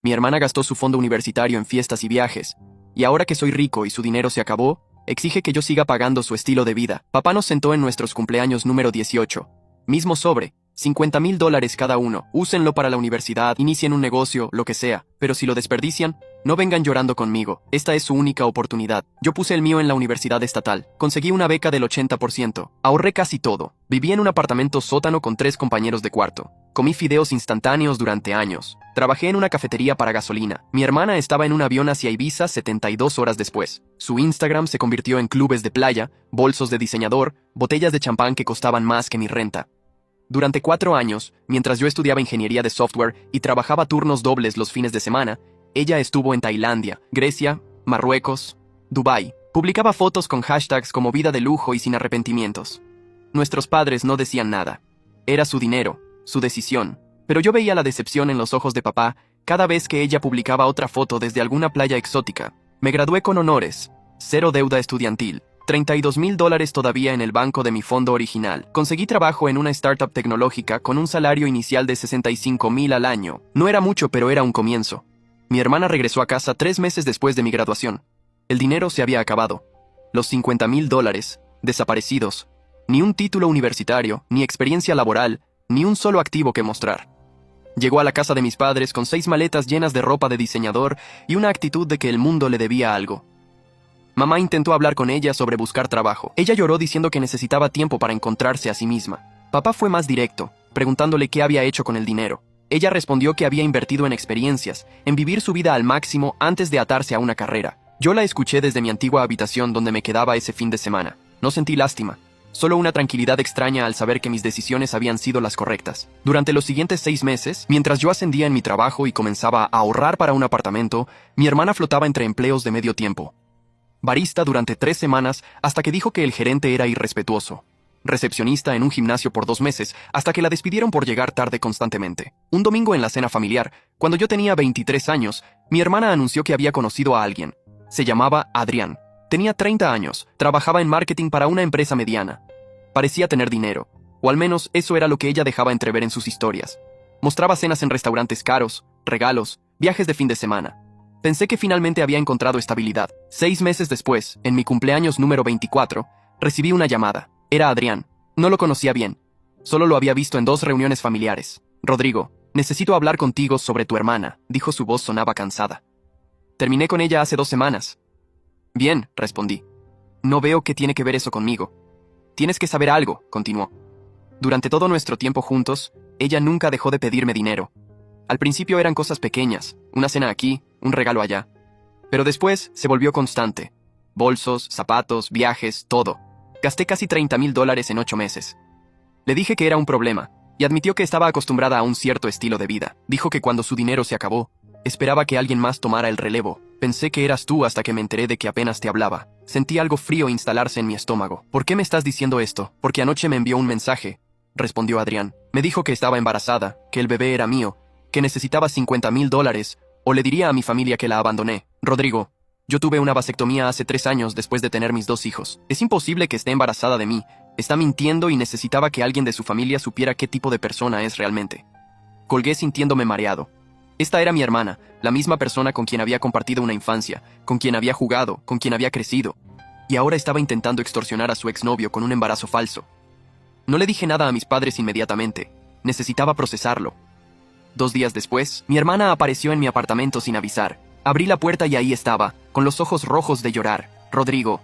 Mi hermana gastó su fondo universitario en fiestas y viajes, y ahora que soy rico y su dinero se acabó, exige que yo siga pagando su estilo de vida. Papá nos sentó en nuestros cumpleaños número 18. Mismo sobre, $50,000 cada uno. Úsenlo para la universidad, inicien un negocio, lo que sea. Pero si lo desperdician, no vengan llorando conmigo. Esta es su única oportunidad. Yo puse el mío en la universidad estatal. Conseguí una beca del 80%. Ahorré casi todo. Viví en un apartamento sótano con 3 compañeros de cuarto. Comí fideos instantáneos durante años. Trabajé en una cafetería para gasolina. Mi hermana estaba en un avión hacia Ibiza 72 horas después. Su Instagram se convirtió en clubes de playa, bolsos de diseñador, botellas de champán que costaban más que mi renta. Durante 4 años, mientras yo estudiaba ingeniería de software y trabajaba turnos dobles los fines de semana, ella estuvo en Tailandia, Grecia, Marruecos, Dubái. Publicaba fotos con hashtags como vida de lujo y sin arrepentimientos. Nuestros padres no decían nada. Era su dinero, su decisión. Pero yo veía la decepción en los ojos de papá cada vez que ella publicaba otra foto desde alguna playa exótica. Me gradué con honores, 0 deuda estudiantil, $32,000 todavía en el banco de mi fondo original. Conseguí trabajo en una startup tecnológica con un salario inicial de $65,000 al año. No era mucho, pero era un comienzo. Mi hermana regresó a casa 3 meses después de mi graduación. El dinero se había acabado. Los $50,000, desaparecidos. Ni un título universitario, ni experiencia laboral, ni un solo activo que mostrar. Llegó a la casa de mis padres con 6 maletas llenas de ropa de diseñador y una actitud de que el mundo le debía algo. Mamá intentó hablar con ella sobre buscar trabajo. Ella lloró diciendo que necesitaba tiempo para encontrarse a sí misma. Papá fue más directo, preguntándole qué había hecho con el dinero. Ella respondió que había invertido en experiencias, en vivir su vida al máximo antes de atarse a una carrera. Yo la escuché desde mi antigua habitación donde me quedaba ese fin de semana. No sentí lástima, solo una tranquilidad extraña al saber que mis decisiones habían sido las correctas. Durante los siguientes 6 meses, mientras yo ascendía en mi trabajo y comenzaba a ahorrar para un apartamento, mi hermana flotaba entre empleos de medio tiempo. Barista durante 3 semanas hasta que dijo que el gerente era irrespetuoso. Recepcionista en un gimnasio por 2 meses hasta que la despidieron por llegar tarde constantemente. Un domingo en la cena familiar, cuando yo tenía 23 años, mi hermana anunció que había conocido a alguien. Se llamaba Adrián. Tenía 30 años, trabajaba en marketing para una empresa mediana. Parecía tener dinero, o al menos eso era lo que ella dejaba entrever en sus historias. Mostraba cenas en restaurantes caros, regalos, viajes de fin de semana. Pensé que finalmente había encontrado estabilidad. 6 meses después, en mi cumpleaños número 24, recibí una llamada. Era Adrián. No lo conocía bien. Solo lo había visto en 2 reuniones familiares. Rodrigo, necesito hablar contigo sobre tu hermana, dijo. Su voz sonaba cansada. Terminé con ella hace 2 semanas. Bien, respondí. No veo qué tiene que ver eso conmigo. Tienes que saber algo, continuó. Durante todo nuestro tiempo juntos, ella nunca dejó de pedirme dinero. Al principio eran cosas pequeñas, una cena aquí, un regalo allá. Pero después se volvió constante. Bolsos, zapatos, viajes, todo. Gasté casi $30,000 en 8 meses. Le dije que era un problema, y admitió que estaba acostumbrada a un cierto estilo de vida. Dijo que cuando su dinero se acabó, esperaba que alguien más tomara el relevo. Pensé que eras tú hasta que me enteré de que apenas te hablaba. Sentí algo frío instalarse en mi estómago. ¿Por qué me estás diciendo esto? Porque anoche me envió un mensaje, respondió Adrián. Me dijo que estaba embarazada, que el bebé era mío, que necesitaba $50,000, o le diría a mi familia que la abandoné. Rodrigo, yo tuve una vasectomía hace 3 años después de tener mis 2 hijos. Es imposible que esté embarazada de mí. Está mintiendo y necesitaba que alguien de su familia supiera qué tipo de persona es realmente. Colgué sintiéndome mareado. Esta era mi hermana, la misma persona con quien había compartido una infancia, con quien había jugado, con quien había crecido. Y ahora estaba intentando extorsionar a su exnovio con un embarazo falso. No le dije nada a mis padres inmediatamente. Necesitaba procesarlo. 2 días después, mi hermana apareció en mi apartamento sin avisar. Abrí la puerta y ahí estaba, con los ojos rojos de llorar. Rodrigo,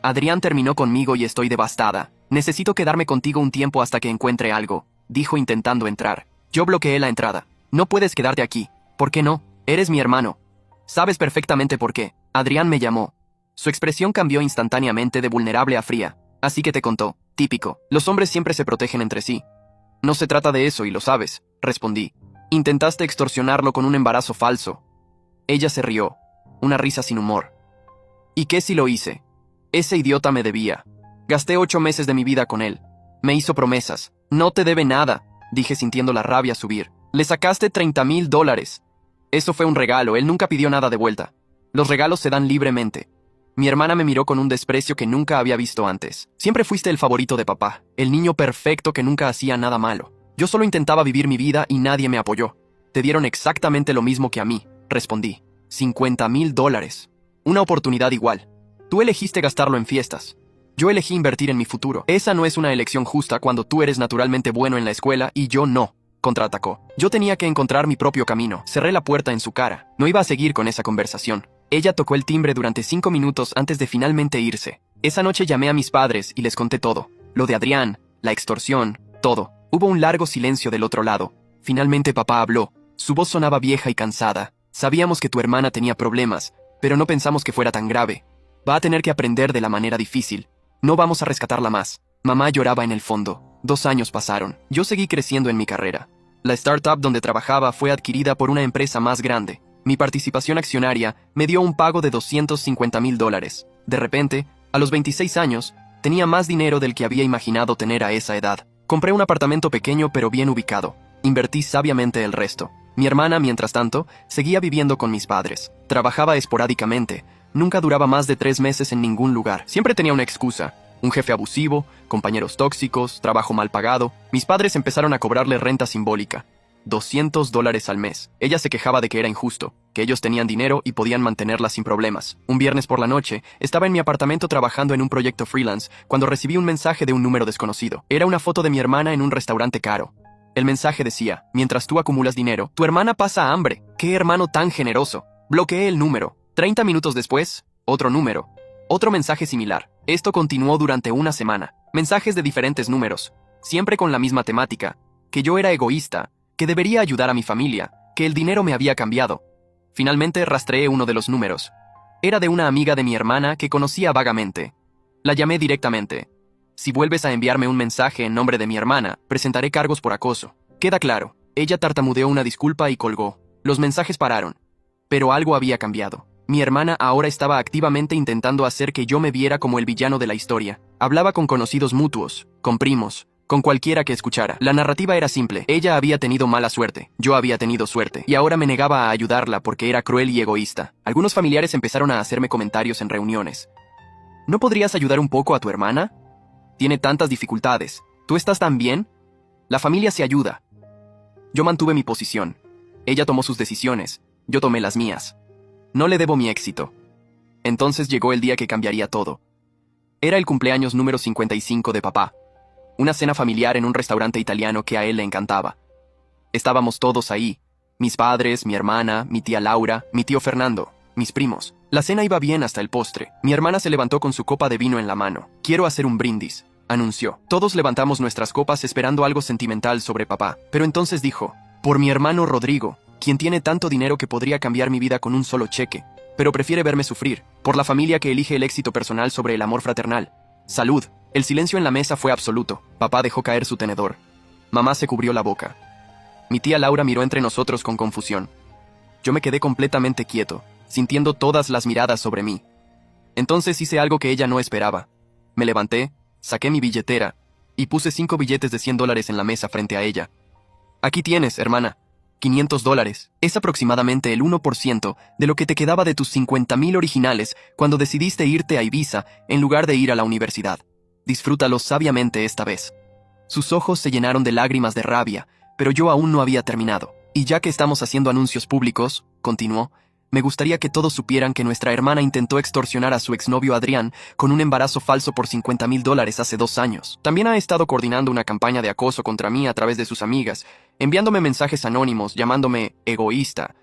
Adrián terminó conmigo y estoy devastada. Necesito quedarme contigo un tiempo hasta que encuentre algo, dijo intentando entrar. Yo bloqueé la entrada. No puedes quedarte aquí. ¿Por qué no? Eres mi hermano. Sabes perfectamente por qué. Adrián me llamó. Su expresión cambió instantáneamente de vulnerable a fría. Así que te contó. Típico. Los hombres siempre se protegen entre sí. No se trata de eso y lo sabes, respondí. Intentaste extorsionarlo con un embarazo falso. Ella se rió. Una risa sin humor. ¿Y qué si lo hice? Ese idiota me debía. Gasté 8 meses de mi vida con él. Me hizo promesas. No te debe nada, dije sintiendo la rabia subir. Le sacaste $30,000. Eso fue un regalo, él nunca pidió nada de vuelta. Los regalos se dan libremente. Mi hermana me miró con un desprecio que nunca había visto antes. Siempre fuiste el favorito de papá, el niño perfecto que nunca hacía nada malo. Yo solo intentaba vivir mi vida y nadie me apoyó. Te dieron exactamente lo mismo que a mí, respondí. $50,000. Una oportunidad igual. Tú elegiste gastarlo en fiestas. Yo elegí invertir en mi futuro. Esa no es una elección justa cuando tú eres naturalmente bueno en la escuela y yo no, contraatacó. Yo tenía que encontrar mi propio camino. Cerré la puerta en su cara. No iba a seguir con esa conversación. Ella tocó el timbre durante 5 minutos antes de finalmente irse. Esa noche llamé a mis padres y les conté todo. Lo de Adrián, la extorsión, todo. Hubo un largo silencio del otro lado. Finalmente papá habló. Su voz sonaba vieja y cansada. Sabíamos que tu hermana tenía problemas, pero no pensamos que fuera tan grave. Va a tener que aprender de la manera difícil. No vamos a rescatarla más. Mamá lloraba en el fondo. 2 años pasaron. Yo seguí creciendo en mi carrera. La startup donde trabajaba fue adquirida por una empresa más grande. Mi participación accionaria me dio un pago de $250,000. De repente, a los 26 años, tenía más dinero del que había imaginado tener a esa edad. Compré un apartamento pequeño pero bien ubicado. Invertí sabiamente el resto. Mi hermana, mientras tanto, seguía viviendo con mis padres. Trabajaba esporádicamente. Nunca duraba más de 3 meses en ningún lugar. Siempre tenía una excusa. Un jefe abusivo, compañeros tóxicos, trabajo mal pagado. Mis padres empezaron a cobrarle renta simbólica. $200 al mes. Ella se quejaba de que era injusto, que ellos tenían dinero y podían mantenerla sin problemas. Un viernes por la noche, estaba en mi apartamento trabajando en un proyecto freelance cuando recibí un mensaje de un número desconocido. Era una foto de mi hermana en un restaurante caro. El mensaje decía, mientras tú acumulas dinero, tu hermana pasa hambre. ¡Qué hermano tan generoso! Bloqueé el número. 30 minutos después, otro número. Otro mensaje similar. Esto continuó durante una semana. Mensajes de diferentes números. Siempre con la misma temática. Que yo era egoísta. Que debería ayudar a mi familia. Que el dinero me había cambiado. Finalmente rastreé uno de los números. Era de una amiga de mi hermana que conocía vagamente. La llamé directamente. Si vuelves a enviarme un mensaje en nombre de mi hermana, presentaré cargos por acoso. Queda claro. Ella tartamudeó una disculpa y colgó. Los mensajes pararon. Pero algo había cambiado. Mi hermana ahora estaba activamente intentando hacer que yo me viera como el villano de la historia. Hablaba con conocidos mutuos, con primos, con cualquiera que escuchara. La narrativa era simple. Ella había tenido mala suerte, yo había tenido suerte, y ahora me negaba a ayudarla porque era cruel y egoísta. Algunos familiares empezaron a hacerme comentarios en reuniones. ¿No podrías ayudar un poco a tu hermana? Tiene tantas dificultades. ¿Tú estás tan bien? La familia se ayuda. Yo mantuve mi posición. Ella tomó sus decisiones, yo tomé las mías. No le debo mi éxito. Entonces llegó el día que cambiaría todo. Era el cumpleaños número 55 de papá. Una cena familiar en un restaurante italiano que a él le encantaba. Estábamos todos ahí. Mis padres, mi hermana, mi tía Laura, mi tío Fernando, mis primos. La cena iba bien hasta el postre. Mi hermana se levantó con su copa de vino en la mano. Quiero hacer un brindis, anunció. Todos levantamos nuestras copas esperando algo sentimental sobre papá. Pero entonces dijo, por mi hermano Rodrigo, quien tiene tanto dinero que podría cambiar mi vida con un solo cheque, pero prefiere verme sufrir, por la familia que elige el éxito personal sobre el amor fraternal. Salud. El silencio en la mesa fue absoluto. Papá dejó caer su tenedor. Mamá se cubrió la boca. Mi tía Laura miró entre nosotros con confusión. Yo me quedé completamente quieto, sintiendo todas las miradas sobre mí. Entonces hice algo que ella no esperaba. Me levanté, saqué mi billetera, y puse 5 billetes de $100 en la mesa frente a ella. Aquí tienes, hermana. $500. Es aproximadamente el 1% de lo que te quedaba de tus 50,000 originales cuando decidiste irte a Ibiza en lugar de ir a la universidad. Disfrútalo sabiamente esta vez. Sus ojos se llenaron de lágrimas de rabia, pero yo aún no había terminado. Y ya que estamos haciendo anuncios públicos, continuó, me gustaría que todos supieran que nuestra hermana intentó extorsionar a su exnovio Adrián con un embarazo falso por $50,000 hace 2 años. También ha estado coordinando una campaña de acoso contra mí a través de sus amigas, enviándome mensajes anónimos llamándome egoísta.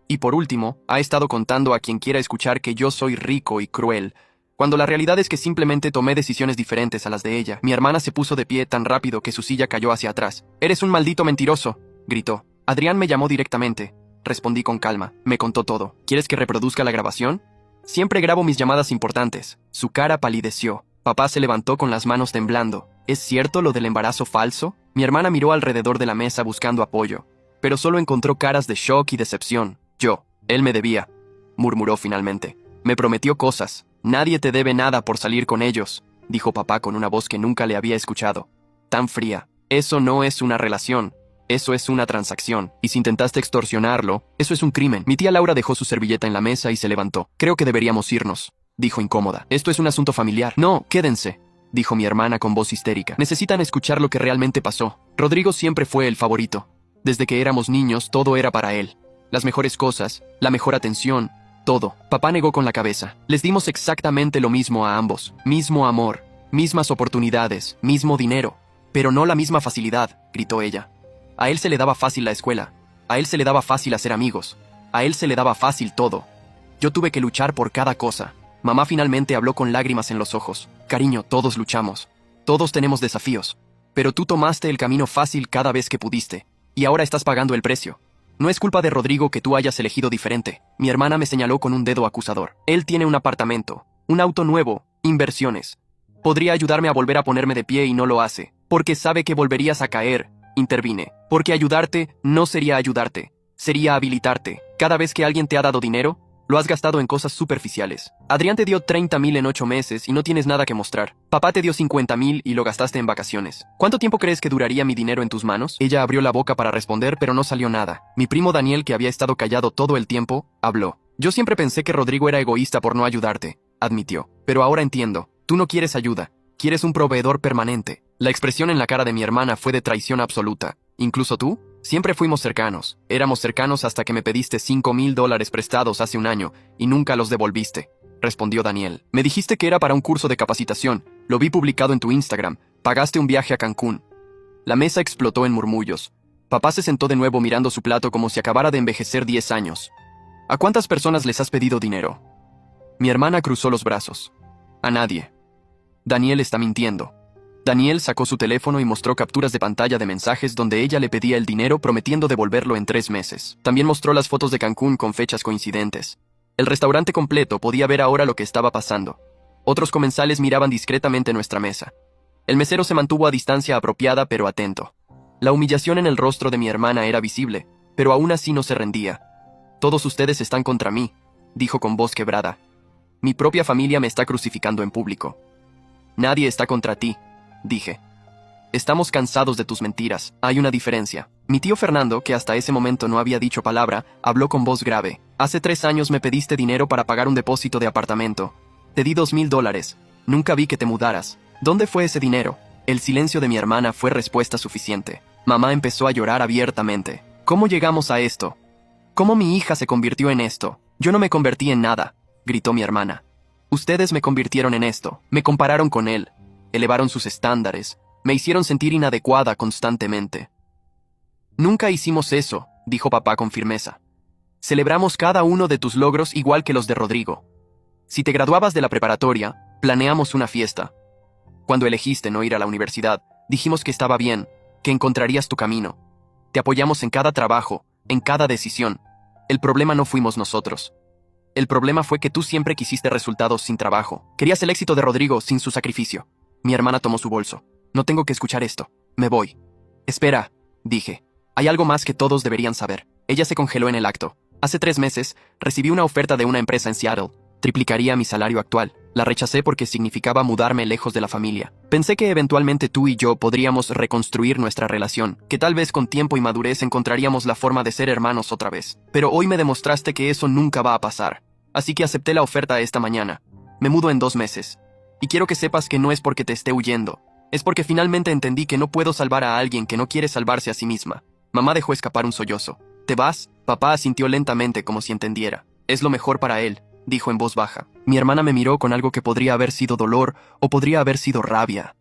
Y por último, ha estado contando a quien quiera escuchar que yo soy rico y cruel, cuando la realidad es que simplemente tomé decisiones diferentes a las de ella. Mi hermana se puso de pie tan rápido que su silla cayó hacia atrás. «Eres un maldito mentiroso», gritó. Adrián me llamó directamente. Respondí con calma. Me contó todo. ¿Quieres que reproduzca la grabación? Siempre grabo mis llamadas importantes. Su cara palideció. Papá se levantó con las manos temblando. ¿Es cierto lo del embarazo falso? Mi hermana miró alrededor de la mesa buscando apoyo, pero solo encontró caras de shock y decepción. Él me debía, murmuró finalmente. Me prometió cosas. Nadie te debe nada por salir con ellos, dijo papá con una voz que nunca le había escuchado. Tan fría. Eso no es una relación. Eso es una transacción. Y si intentaste extorsionarlo, eso es un crimen. Mi tía Laura dejó su servilleta en la mesa y se levantó. Creo que deberíamos irnos, dijo incómoda. Esto es un asunto familiar. No, quédense, dijo mi hermana con voz histérica. Necesitan escuchar lo que realmente pasó. Rodrigo siempre fue el favorito. Desde que éramos niños, todo era para él. las mejores cosas, la mejor atención, todo. Papá negó con la cabeza. Les dimos exactamente lo mismo a ambos. Mismo amor, mismas oportunidades, mismo dinero. Pero no la misma facilidad, gritó ella. A él se le daba fácil la escuela. A él se le daba fácil hacer amigos. A él se le daba fácil todo. Yo tuve que luchar por cada cosa. Mamá finalmente habló con lágrimas en los ojos. Cariño, todos luchamos. Todos tenemos desafíos. Pero tú tomaste el camino fácil cada vez que pudiste. Y ahora estás pagando el precio. No es culpa de Rodrigo que tú hayas elegido diferente. Mi hermana me señaló con un dedo acusador. Él tiene un apartamento, un auto nuevo, inversiones. Podría ayudarme a volver a ponerme de pie y no lo hace. Porque sabe que volverías a caer. Intervine. Porque ayudarte no sería ayudarte. Sería habilitarte. Cada vez que alguien te ha dado dinero, lo has gastado en cosas superficiales. Adrián te dio 30,000 en 8 meses y no tienes nada que mostrar. Papá te dio 50,000 y lo gastaste en vacaciones. ¿Cuánto tiempo crees que duraría mi dinero en tus manos? Ella abrió la boca para responder, pero no salió nada. Mi primo Daniel, que había estado callado todo el tiempo, habló. Yo siempre pensé que Rodrigo era egoísta por no ayudarte, admitió. Pero ahora entiendo. Tú no quieres ayuda. Quieres un proveedor permanente. La expresión en la cara de mi hermana fue de traición absoluta. ¿Incluso tú? Siempre fuimos cercanos. Éramos cercanos hasta que me pediste $5,000 prestados hace un año y nunca los devolviste, respondió Daniel. Me dijiste que era para un curso de capacitación. Lo vi publicado en tu Instagram. Pagaste un viaje a Cancún. La mesa explotó en murmullos. Papá se sentó de nuevo mirando su plato como si acabara de envejecer 10 años. ¿A cuántas personas les has pedido dinero? Mi hermana cruzó los brazos. A nadie. Daniel está mintiendo. Daniel sacó su teléfono y mostró capturas de pantalla de mensajes donde ella le pedía el dinero prometiendo devolverlo en 3 meses. También mostró las fotos de Cancún con fechas coincidentes. El restaurante completo podía ver ahora lo que estaba pasando. Otros comensales miraban discretamente nuestra mesa. El mesero se mantuvo a distancia apropiada pero atento. La humillación en el rostro de mi hermana era visible, pero aún así no se rendía. Todos ustedes están contra mí, dijo con voz quebrada. Mi propia familia me está crucificando en público. Nadie está contra ti, dije. Estamos cansados de tus mentiras. Hay una diferencia. Mi tío Fernando, que hasta ese momento no había dicho palabra, habló con voz grave. Hace 3 años me pediste dinero para pagar un depósito de apartamento. Te di $2,000. Nunca vi que te mudaras. ¿Dónde fue ese dinero? El silencio de mi hermana fue respuesta suficiente. Mamá empezó a llorar abiertamente. ¿Cómo llegamos a esto? ¿Cómo mi hija se convirtió en esto? Yo no me convertí en nada, gritó mi hermana. Ustedes me convirtieron en esto. Me compararon con él. Elevaron sus estándares. Me hicieron sentir inadecuada constantemente. Nunca hicimos eso, dijo papá con firmeza. Celebramos cada uno de tus logros igual que los de Rodrigo. Si te graduabas de la preparatoria, planeamos una fiesta. Cuando elegiste no ir a la universidad, dijimos que estaba bien, que encontrarías tu camino. Te apoyamos en cada trabajo, en cada decisión. El problema no fuimos nosotros. El problema fue que tú siempre quisiste resultados sin trabajo. Querías el éxito de Rodrigo sin su sacrificio. Mi hermana tomó su bolso. No tengo que escuchar esto. Me voy. Espera, dije. Hay algo más que todos deberían saber. Ella se congeló en el acto. Hace 3 meses, recibí una oferta de una empresa en Seattle. Triplicaría mi salario actual. La rechacé porque significaba mudarme lejos de la familia. Pensé que eventualmente tú y yo podríamos reconstruir nuestra relación, que tal vez con tiempo y madurez encontraríamos la forma de ser hermanos otra vez. Pero hoy me demostraste que eso nunca va a pasar. Así que acepté la oferta esta mañana. Me mudo en 2 meses. Y quiero que sepas que no es porque te esté huyendo. Es porque finalmente entendí que no puedo salvar a alguien que no quiere salvarse a sí misma. Mamá dejó escapar un sollozo. ¿Te vas? Papá asintió lentamente como si entendiera. Es lo mejor para él, dijo en voz baja. Mi hermana me miró con algo que podría haber sido dolor o podría haber sido rabia.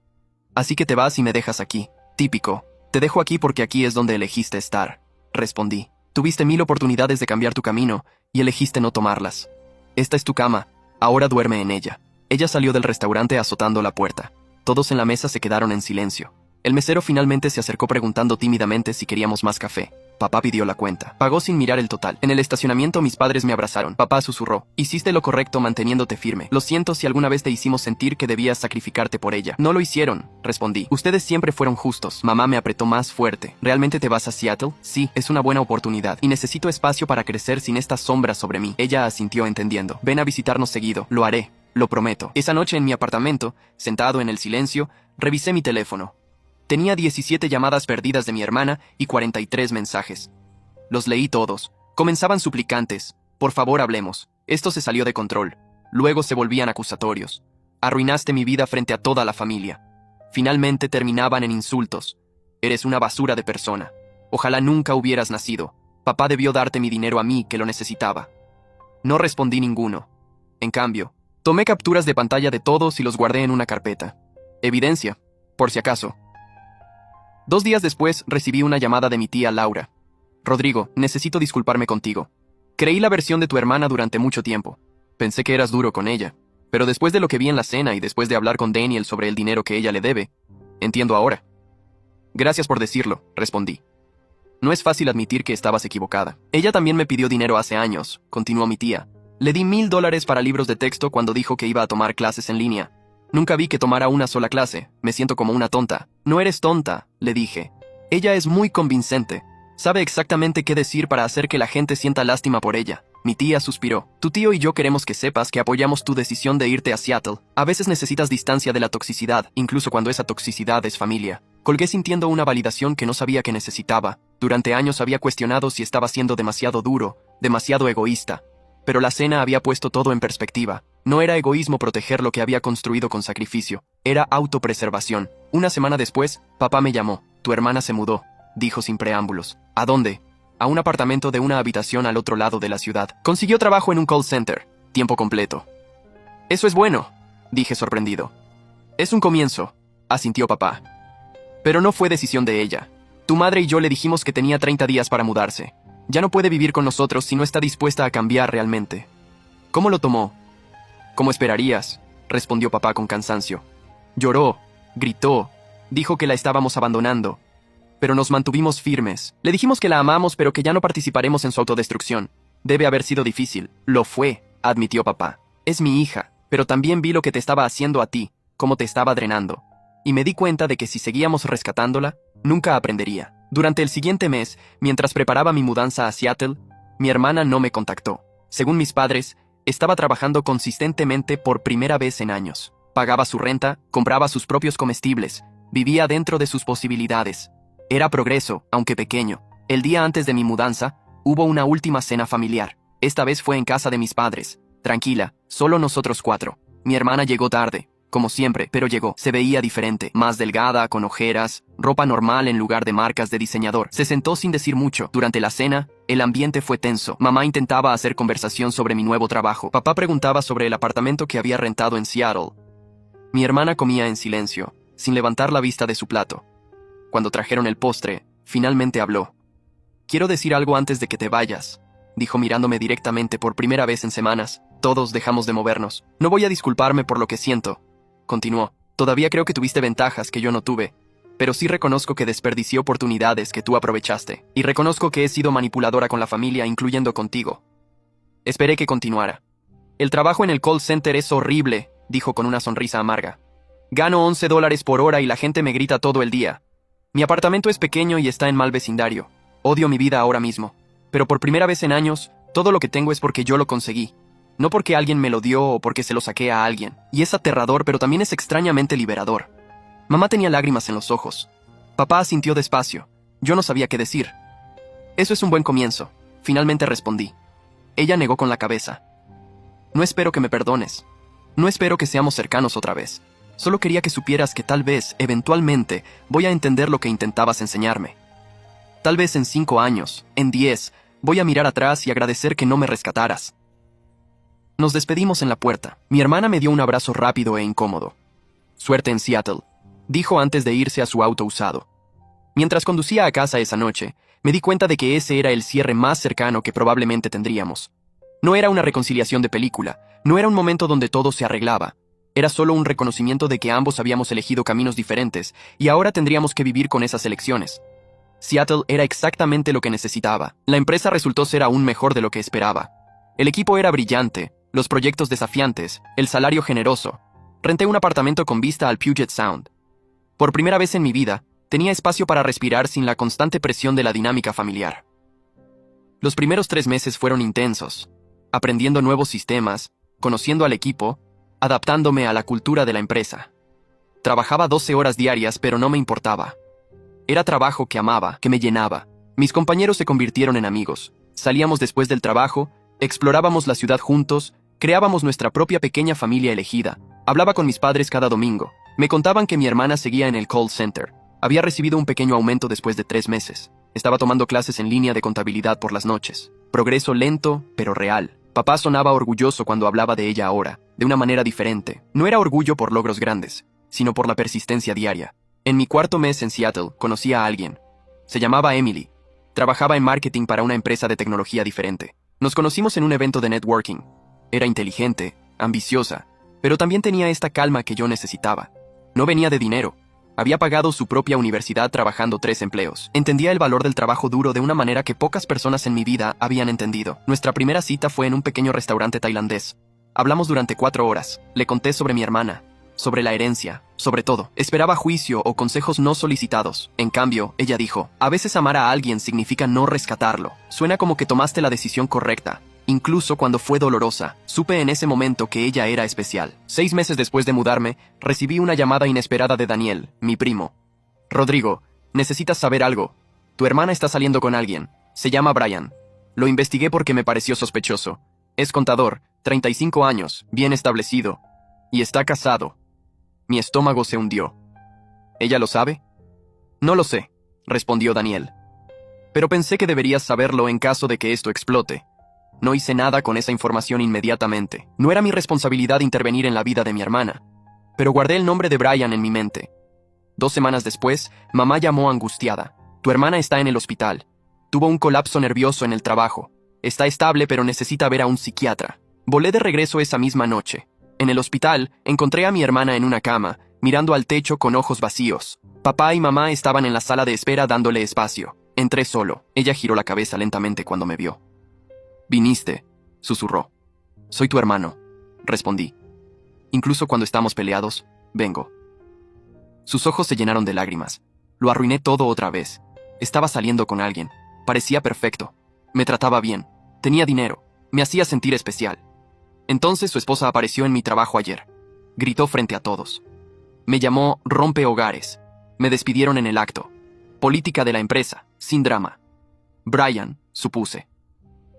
Así que te vas y me dejas aquí. Típico. Te dejo aquí porque aquí es donde elegiste estar, respondí. Tuviste 1000 oportunidades de cambiar tu camino y elegiste no tomarlas. Esta es tu cama. Ahora duerme en ella. Ella salió del restaurante azotando la puerta. Todos en la mesa se quedaron en silencio. El mesero finalmente se acercó preguntando tímidamente si queríamos más café. Papá pidió la cuenta. Pagó sin mirar el total. En el estacionamiento mis padres me abrazaron. Papá susurró. Hiciste lo correcto manteniéndote firme. Lo siento si alguna vez te hicimos sentir que debías sacrificarte por ella. No lo hicieron, respondí. Ustedes siempre fueron justos. Mamá me apretó más fuerte. ¿Realmente te vas a Seattle? Sí, es una buena oportunidad. Y necesito espacio para crecer sin esta sombra sobre mí. Ella asintió entendiendo. Ven a visitarnos seguido. Lo haré. Lo prometo. Esa noche en mi apartamento, sentado en el silencio, revisé mi teléfono. Tenía 17 llamadas perdidas de mi hermana y 43 mensajes. Los leí todos. Comenzaban suplicantes. Por favor, hablemos. Esto se salió de control. Luego se volvían acusatorios. Arruinaste mi vida frente a toda la familia. Finalmente terminaban en insultos. Eres una basura de persona. Ojalá nunca hubieras nacido. Papá debió darte mi dinero a mí, que lo necesitaba. No respondí ninguno. En cambio, tomé capturas de pantalla de todos y los guardé en una carpeta. Evidencia, por si acaso. 2 días después recibí una llamada de mi tía Laura. Rodrigo, necesito disculparme contigo. Creí la versión de tu hermana durante mucho tiempo. Pensé que eras duro con ella. Pero después de lo que vi en la cena y después de hablar con Daniel sobre el dinero que ella le debe, entiendo ahora. Gracias por decirlo, respondí. No es fácil admitir que estabas equivocada. Ella también me pidió dinero hace años, continuó mi tía. Le di $1000 para libros de texto cuando dijo que iba a tomar clases en línea. Nunca vi que tomara una sola clase. Me siento como una tonta. No eres tonta, le dije. Ella es muy convincente. Sabe exactamente qué decir para hacer que la gente sienta lástima por ella. Mi tía suspiró. Tu tío y yo queremos que sepas que apoyamos tu decisión de irte a Seattle. A veces necesitas distancia de la toxicidad, incluso cuando esa toxicidad es familia. Colgué sintiendo una validación que no sabía que necesitaba. Durante años había cuestionado si estaba siendo demasiado duro, demasiado egoísta. Pero la cena había puesto todo en perspectiva. No era egoísmo proteger lo que había construido con sacrificio. Era autopreservación. Una semana después, papá me llamó. Tu hermana se mudó, dijo sin preámbulos. ¿A dónde? A un apartamento de una habitación al otro lado de la ciudad. Consiguió trabajo en un call center, tiempo completo. Eso es bueno, dije sorprendido. Es un comienzo, asintió papá. Pero no fue decisión de ella. Tu madre y yo le dijimos que tenía 30 días para mudarse. Ya no puede vivir con nosotros si no está dispuesta a cambiar realmente. ¿Cómo lo tomó? Como esperarías, respondió papá con cansancio. Lloró, gritó, dijo que la estábamos abandonando. Pero nos mantuvimos firmes. Le dijimos que la amamos, pero que ya no participaremos en su autodestrucción. Debe haber sido difícil. Lo fue, admitió papá. Es mi hija, pero también vi lo que te estaba haciendo a ti, cómo te estaba drenando. Y me di cuenta de que si seguíamos rescatándola, nunca aprendería. Durante el siguiente mes, mientras preparaba mi mudanza a Seattle, mi hermana no me contactó. Según mis padres, estaba trabajando consistentemente por primera vez en años. Pagaba su renta, compraba sus propios comestibles, vivía dentro de sus posibilidades. Era progreso, aunque pequeño. El día antes de mi mudanza, hubo una última cena familiar. Esta vez fue en casa de mis padres. Tranquila, solo nosotros 4. Mi hermana llegó tarde, como siempre, pero llegó. Se veía diferente, más delgada, con ojeras, ropa normal en lugar de marcas de diseñador. Se sentó sin decir mucho. Durante la cena, el ambiente fue tenso. Mamá intentaba hacer conversación sobre mi nuevo trabajo. Papá preguntaba sobre el apartamento que había rentado en Seattle. Mi hermana comía en silencio, sin levantar la vista de su plato. Cuando trajeron el postre, finalmente habló. Quiero decir algo antes de que te vayas, dijo mirándome directamente por primera vez en semanas. Todos dejamos de movernos. No voy a disculparme por lo que siento, continuó. Todavía creo que tuviste ventajas que yo no tuve, pero sí reconozco que desperdicié oportunidades que tú aprovechaste, y reconozco que he sido manipuladora con la familia, incluyendo contigo. Esperé que continuara. El trabajo en el call center es horrible, dijo con una sonrisa amarga. Gano $11 por hora y la gente me grita todo el día. Mi apartamento es pequeño y está en mal vecindario. Odio mi vida ahora mismo. Pero por primera vez en años, todo lo que tengo es porque yo lo conseguí. No porque alguien me lo dio o porque se lo saqué a alguien. Y es aterrador, pero también es extrañamente liberador. Mamá tenía lágrimas en los ojos. Papá asintió despacio. Yo no sabía qué decir. Eso es un buen comienzo. Finalmente respondí. Ella negó con la cabeza. No espero que me perdones. No espero que seamos cercanos otra vez. Solo quería que supieras que tal vez, eventualmente, voy a entender lo que intentabas enseñarme. Tal vez en 5 años, en 10, voy a mirar atrás y agradecer que no me rescataras. Nos despedimos en la puerta. Mi hermana me dio un abrazo rápido e incómodo. Suerte en Seattle, dijo antes de irse a su auto usado. Mientras conducía a casa esa noche, me di cuenta de que ese era el cierre más cercano que probablemente tendríamos. No era una reconciliación de película, no era un momento donde todo se arreglaba. Era solo un reconocimiento de que ambos habíamos elegido caminos diferentes y ahora tendríamos que vivir con esas elecciones. Seattle era exactamente lo que necesitaba. La empresa resultó ser aún mejor de lo que esperaba. El equipo era brillante, los proyectos desafiantes, el salario generoso. Renté un apartamento con vista al Puget Sound. Por primera vez en mi vida, tenía espacio para respirar sin la constante presión de la dinámica familiar. Los primeros 3 meses fueron intensos, aprendiendo nuevos sistemas, conociendo al equipo, adaptándome a la cultura de la empresa. Trabajaba 12 horas diarias, pero no me importaba. Era trabajo que amaba, que me llenaba. Mis compañeros se convirtieron en amigos. Salíamos después del trabajo, explorábamos la ciudad juntos, creábamos nuestra propia pequeña familia elegida. Hablaba con mis padres cada domingo. Me contaban que mi hermana seguía en el call center. Había recibido un pequeño aumento después de 3 meses. Estaba tomando clases en línea de contabilidad por las noches. Progreso lento, pero real. Papá sonaba orgulloso cuando hablaba de ella ahora, de una manera diferente. No era orgullo por logros grandes, sino por la persistencia diaria. En mi cuarto mes en Seattle, conocí a alguien. Se llamaba Emily. Trabajaba en marketing para una empresa de tecnología diferente. Nos conocimos en un evento de networking. Era inteligente, ambiciosa, pero también tenía esta calma que yo necesitaba. No venía de dinero. Había pagado su propia universidad trabajando 3 empleos. Entendía el valor del trabajo duro de una manera que pocas personas en mi vida habían entendido. Nuestra primera cita fue en un pequeño restaurante tailandés. Hablamos durante 4 horas. Le conté sobre mi hermana, sobre la herencia, sobre todo. Esperaba juicio o consejos no solicitados. En cambio, ella dijo, a veces amar a alguien significa no rescatarlo. Suena como que tomaste la decisión correcta. Incluso cuando fue dolorosa, supe en ese momento que ella era especial. 6 meses después de mudarme, recibí una llamada inesperada de Daniel, mi primo. Rodrigo, necesitas saber algo. Tu hermana está saliendo con alguien. Se llama Brian. Lo investigué porque me pareció sospechoso. Es contador, 35 años, bien establecido. Y está casado. Mi estómago se hundió. ¿Ella lo sabe? No lo sé, respondió Daniel. Pero pensé que deberías saberlo en caso de que esto explote. No hice nada con esa información inmediatamente. No era mi responsabilidad intervenir en la vida de mi hermana. Pero guardé el nombre de Brian en mi mente. 2 semanas después, mamá llamó angustiada. Tu hermana está en el hospital. Tuvo un colapso nervioso en el trabajo. Está estable, pero necesita ver a un psiquiatra. Volé de regreso esa misma noche. En el hospital, encontré a mi hermana en una cama, mirando al techo con ojos vacíos. Papá y mamá estaban en la sala de espera dándole espacio. Entré solo. Ella giró la cabeza lentamente cuando me vio. «Viniste», susurró. «Soy tu hermano», respondí. «Incluso cuando estamos peleados, vengo». Sus ojos se llenaron de lágrimas. Lo arruiné todo otra vez. Estaba saliendo con alguien. Parecía perfecto. Me trataba bien. Tenía dinero. Me hacía sentir especial. Entonces su esposa apareció en mi trabajo ayer. Gritó frente a todos. Me llamó rompehogares. Me despidieron en el acto. Política de la empresa, sin drama. Brian, supuse.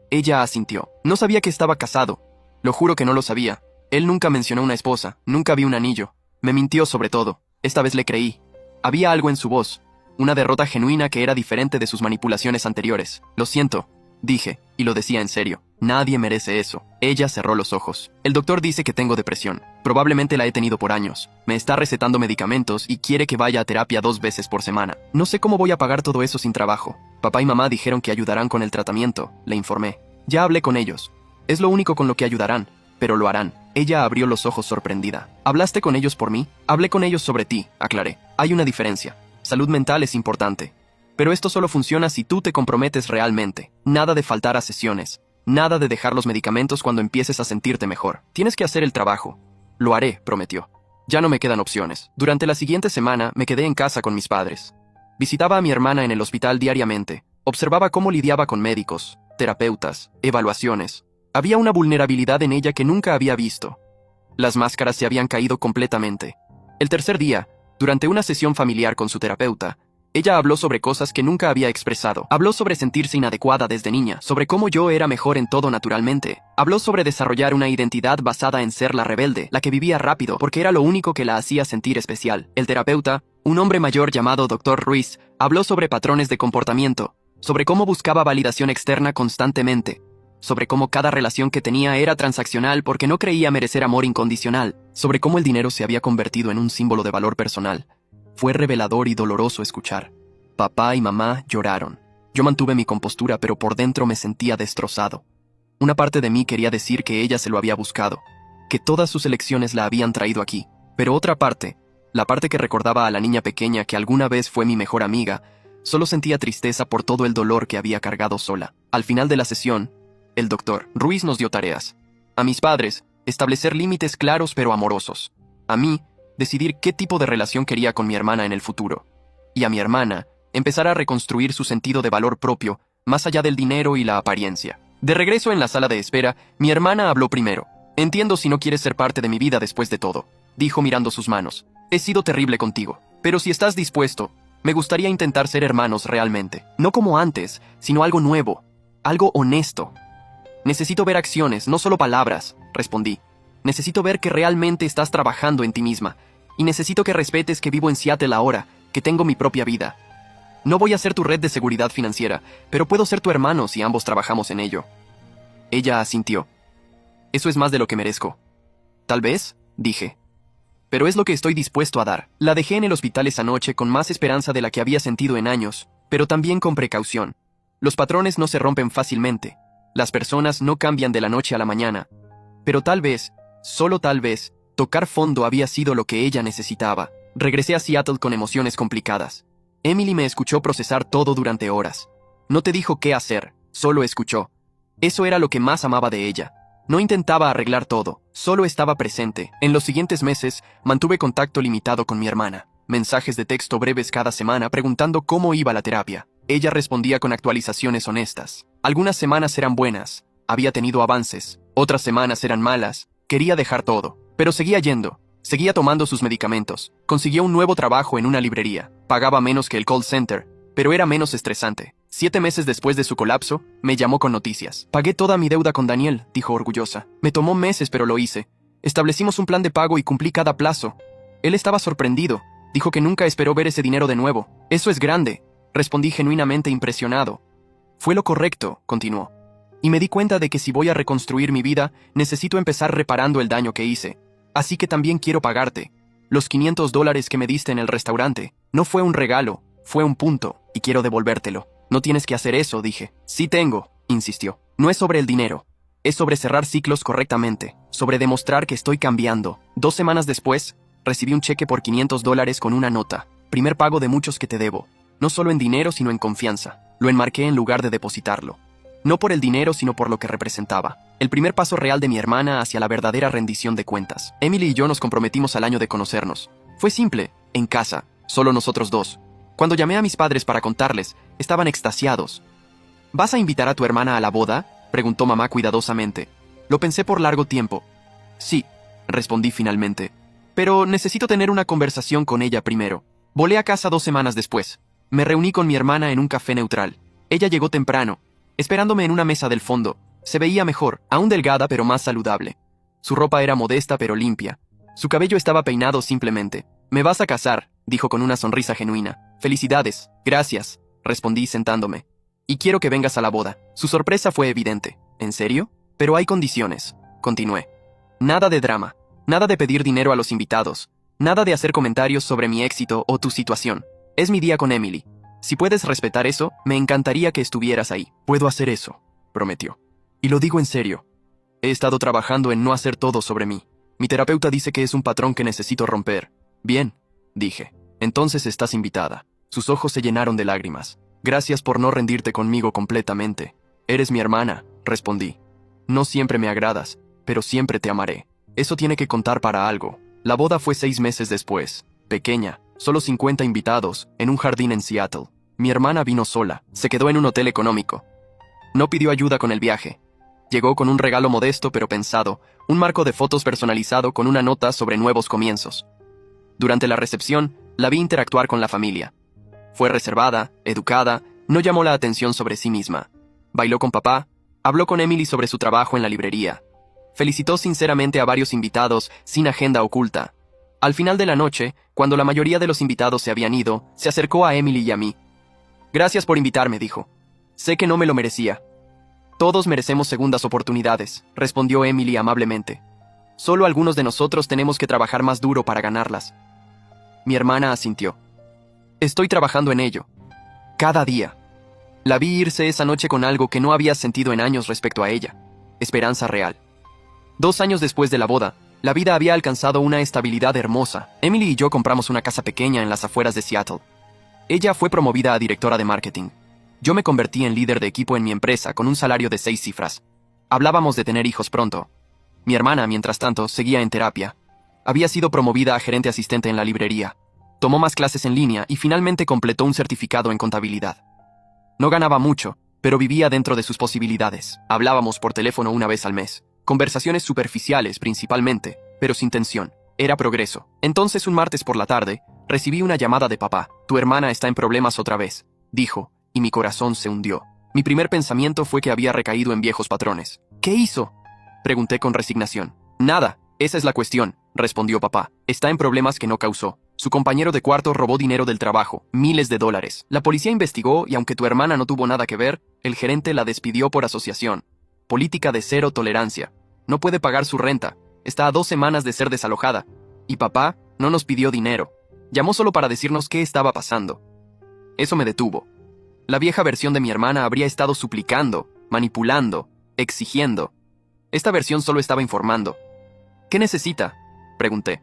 Ella asintió. No sabía que estaba casado. Lo juro que no lo sabía. Él nunca mencionó una esposa, nunca vi un anillo. Me mintió sobre todo. Esta vez le creí. Había algo en su voz. Una derrota genuina que era diferente de sus manipulaciones anteriores. Lo siento, dije, y lo decía en serio. Nadie merece eso. Ella cerró los ojos. El doctor dice que tengo depresión. Probablemente la he tenido por años. Me está recetando medicamentos y quiere que vaya a terapia 2 veces por semana. No sé cómo voy a pagar todo eso sin trabajo. Papá y mamá dijeron que ayudarán con el tratamiento, le informé. Ya hablé con ellos. Es lo único con lo que ayudarán, pero lo harán. Ella abrió los ojos sorprendida. ¿Hablaste con ellos por mí? Hablé con ellos sobre ti, aclaré. Hay una diferencia. Salud mental es importante. Pero esto solo funciona si tú te comprometes realmente. Nada de faltar a sesiones. Nada de dejar los medicamentos cuando empieces a sentirte mejor. Tienes que hacer el trabajo. Lo haré, prometió. Ya no me quedan opciones. Durante la siguiente semana me quedé en casa con mis padres. Visitaba a mi hermana en el hospital diariamente. Observaba cómo lidiaba con médicos, terapeutas, evaluaciones. Había una vulnerabilidad en ella que nunca había visto. Las máscaras se habían caído completamente. El tercer día, durante una sesión familiar con su terapeuta, ella habló sobre cosas que nunca había expresado. Habló sobre sentirse inadecuada desde niña, sobre cómo yo era mejor en todo naturalmente. Habló sobre desarrollar una identidad basada en ser la rebelde, la que vivía rápido, porque era lo único que la hacía sentir especial. El terapeuta, un hombre mayor llamado Dr. Ruiz, habló sobre patrones de comportamiento, sobre cómo buscaba validación externa constantemente, sobre cómo cada relación que tenía era transaccional porque no creía merecer amor incondicional, sobre cómo el dinero se había convertido en un símbolo de valor personal. Fue revelador y doloroso escuchar. Papá y mamá lloraron. Yo mantuve mi compostura, pero por dentro me sentía destrozado. Una parte de mí quería decir que ella se lo había buscado, que todas sus elecciones la habían traído aquí, pero otra parte, la parte que recordaba a la niña pequeña que alguna vez fue mi mejor amiga, solo sentía tristeza por todo el dolor que había cargado sola. Al final de la sesión, el doctor Ruiz nos dio tareas. A mis padres, establecer límites claros pero amorosos. A mí, decidir qué tipo de relación quería con mi hermana en el futuro. Y a mi hermana, empezar a reconstruir su sentido de valor propio, más allá del dinero y la apariencia. De regreso en la sala de espera, mi hermana habló primero. Entiendo si no quieres ser parte de mi vida después de todo, dijo mirando sus manos. He sido terrible contigo, pero si estás dispuesto, me gustaría intentar ser hermanos realmente. No como antes, sino algo nuevo, algo honesto. Necesito ver acciones, no solo palabras, respondí. Necesito ver que realmente estás trabajando en ti misma. Y necesito que respetes que vivo en Seattle ahora, que tengo mi propia vida. No voy a ser tu red de seguridad financiera, pero puedo ser tu hermano si ambos trabajamos en ello. Ella asintió. Eso es más de lo que merezco. Tal vez, dije. Pero es lo que estoy dispuesto a dar. La dejé en el hospital esa noche con más esperanza de la que había sentido en años, pero también con precaución. Los patrones no se rompen fácilmente. Las personas no cambian de la noche a la mañana. Pero tal vez, solo tal vez, tocar fondo había sido lo que ella necesitaba. Regresé a Seattle con emociones complicadas. Emily me escuchó procesar todo durante horas. No te dijo qué hacer, solo escuchó. Eso era lo que más amaba de ella. No intentaba arreglar todo, solo estaba presente. En los siguientes meses, mantuve contacto limitado con mi hermana. Mensajes de texto breves cada semana preguntando cómo iba la terapia. Ella respondía con actualizaciones honestas. Algunas semanas eran buenas, había tenido avances. Otras semanas eran malas, quería dejar todo. Pero seguía yendo, seguía tomando sus medicamentos. Consiguió un nuevo trabajo en una librería. Pagaba menos que el call center, pero era menos estresante. 7 meses después de su colapso, me llamó con noticias. Pagué toda mi deuda con Daniel, dijo orgullosa. Me tomó meses, pero lo hice. Establecimos un plan de pago y cumplí cada plazo. Él estaba sorprendido. Dijo que nunca esperó ver ese dinero de nuevo. Eso es grande, respondí genuinamente impresionado. Fue lo correcto, continuó. Y me di cuenta de que si voy a reconstruir mi vida, necesito empezar reparando el daño que hice. Así que también quiero pagarte. Los $500 que me diste en el restaurante no fue un regalo, fue un punto, y quiero devolvértelo. No tienes que hacer eso, dije. Sí tengo, insistió. No es sobre el dinero. Es sobre cerrar ciclos correctamente, sobre demostrar que estoy cambiando. 2 semanas después, recibí un cheque por $500 con una nota. Primer pago de muchos que te debo. No solo en dinero, sino en confianza. Lo enmarqué en lugar de depositarlo. No por el dinero, sino por lo que representaba. El primer paso real de mi hermana hacia la verdadera rendición de cuentas. Emily y yo nos comprometimos al año de conocernos. Fue simple, en casa, solo nosotros dos. Cuando llamé a mis padres para contarles, estaban extasiados. ¿Vas a invitar a tu hermana a la boda?, preguntó mamá cuidadosamente. Lo pensé por largo tiempo. Sí, respondí finalmente. Pero necesito tener una conversación con ella primero. Volé a casa 2 semanas después. Me reuní con mi hermana en un café neutral. Ella llegó temprano, esperándome en una mesa del fondo. Se veía mejor, aún delgada pero más saludable. Su ropa era modesta pero limpia. Su cabello estaba peinado simplemente. «Me vas a casar», dijo con una sonrisa genuina. «Felicidades». «Gracias», respondí sentándome. «Y quiero que vengas a la boda». Su sorpresa fue evidente. «¿En serio? Pero hay condiciones», continué. «Nada de drama, nada de pedir dinero a los invitados, nada de hacer comentarios sobre mi éxito o tu situación. Es mi día con Emily. Si puedes respetar eso, me encantaría que estuvieras ahí». «Puedo hacer eso», prometió. «Y lo digo en serio. He estado trabajando en no hacer todo sobre mí. Mi terapeuta dice que es un patrón que necesito romper». «Bien», dije. «Entonces estás invitada». Sus ojos se llenaron de lágrimas. «Gracias por no rendirte conmigo completamente. Eres mi hermana», respondí. «No siempre me agradas, pero siempre te amaré. Eso tiene que contar para algo». La boda fue 6 meses después. Pequeña, solo 50 invitados, en un jardín en Seattle. Mi hermana vino sola, se quedó en un hotel económico. No pidió ayuda con el viaje. Llegó con un regalo modesto pero pensado, un marco de fotos personalizado con una nota sobre nuevos comienzos. Durante la recepción, la vi interactuar con la familia. Fue reservada, educada, no llamó la atención sobre sí misma. Bailó con papá, habló con Emily sobre su trabajo en la librería. Felicitó sinceramente a varios invitados, sin agenda oculta. Al final de la noche, cuando la mayoría de los invitados se habían ido, se acercó a Emily y a mí. «Gracias por invitarme», dijo. «Sé que no me lo merecía». «Todos merecemos segundas oportunidades», respondió Emily amablemente. «Solo algunos de nosotros tenemos que trabajar más duro para ganarlas». Mi hermana asintió. «Estoy trabajando en ello. Cada día». La vi irse esa noche con algo que no había sentido en años respecto a ella. Esperanza real. 2 años después de la boda, la vida había alcanzado una estabilidad hermosa. Emily y yo compramos una casa pequeña en las afueras de Seattle. Ella fue promovida a directora de marketing. Yo me convertí en líder de equipo en mi empresa con un salario de 6 cifras. Hablábamos de tener hijos pronto. Mi hermana, mientras tanto, seguía en terapia. Había sido promovida a gerente asistente en la librería. Tomó más clases en línea y finalmente completó un certificado en contabilidad. No ganaba mucho, pero vivía dentro de sus posibilidades. Hablábamos por teléfono una vez al mes. Conversaciones superficiales principalmente, pero sin tensión. Era progreso. Entonces un martes por la tarde, recibí una llamada de papá. «Tu hermana está en problemas otra vez», dijo, y mi corazón se hundió. Mi primer pensamiento fue que había recaído en viejos patrones. «¿Qué hizo?», pregunté con resignación. «Nada, esa es la cuestión», respondió papá. «Está en problemas que no causó. Su compañero de cuarto robó dinero del trabajo, miles de dólares. La policía investigó y aunque tu hermana no tuvo nada que ver, el gerente la despidió por asociación. Política de cero tolerancia. No puede pagar su renta. Está a 2 semanas de ser desalojada. Y papá no nos pidió dinero. Llamó solo para decirnos qué estaba pasando. Eso me detuvo. La vieja versión de mi hermana habría estado suplicando, manipulando, exigiendo. Esta versión solo estaba informando. ¿Qué necesita?, pregunté.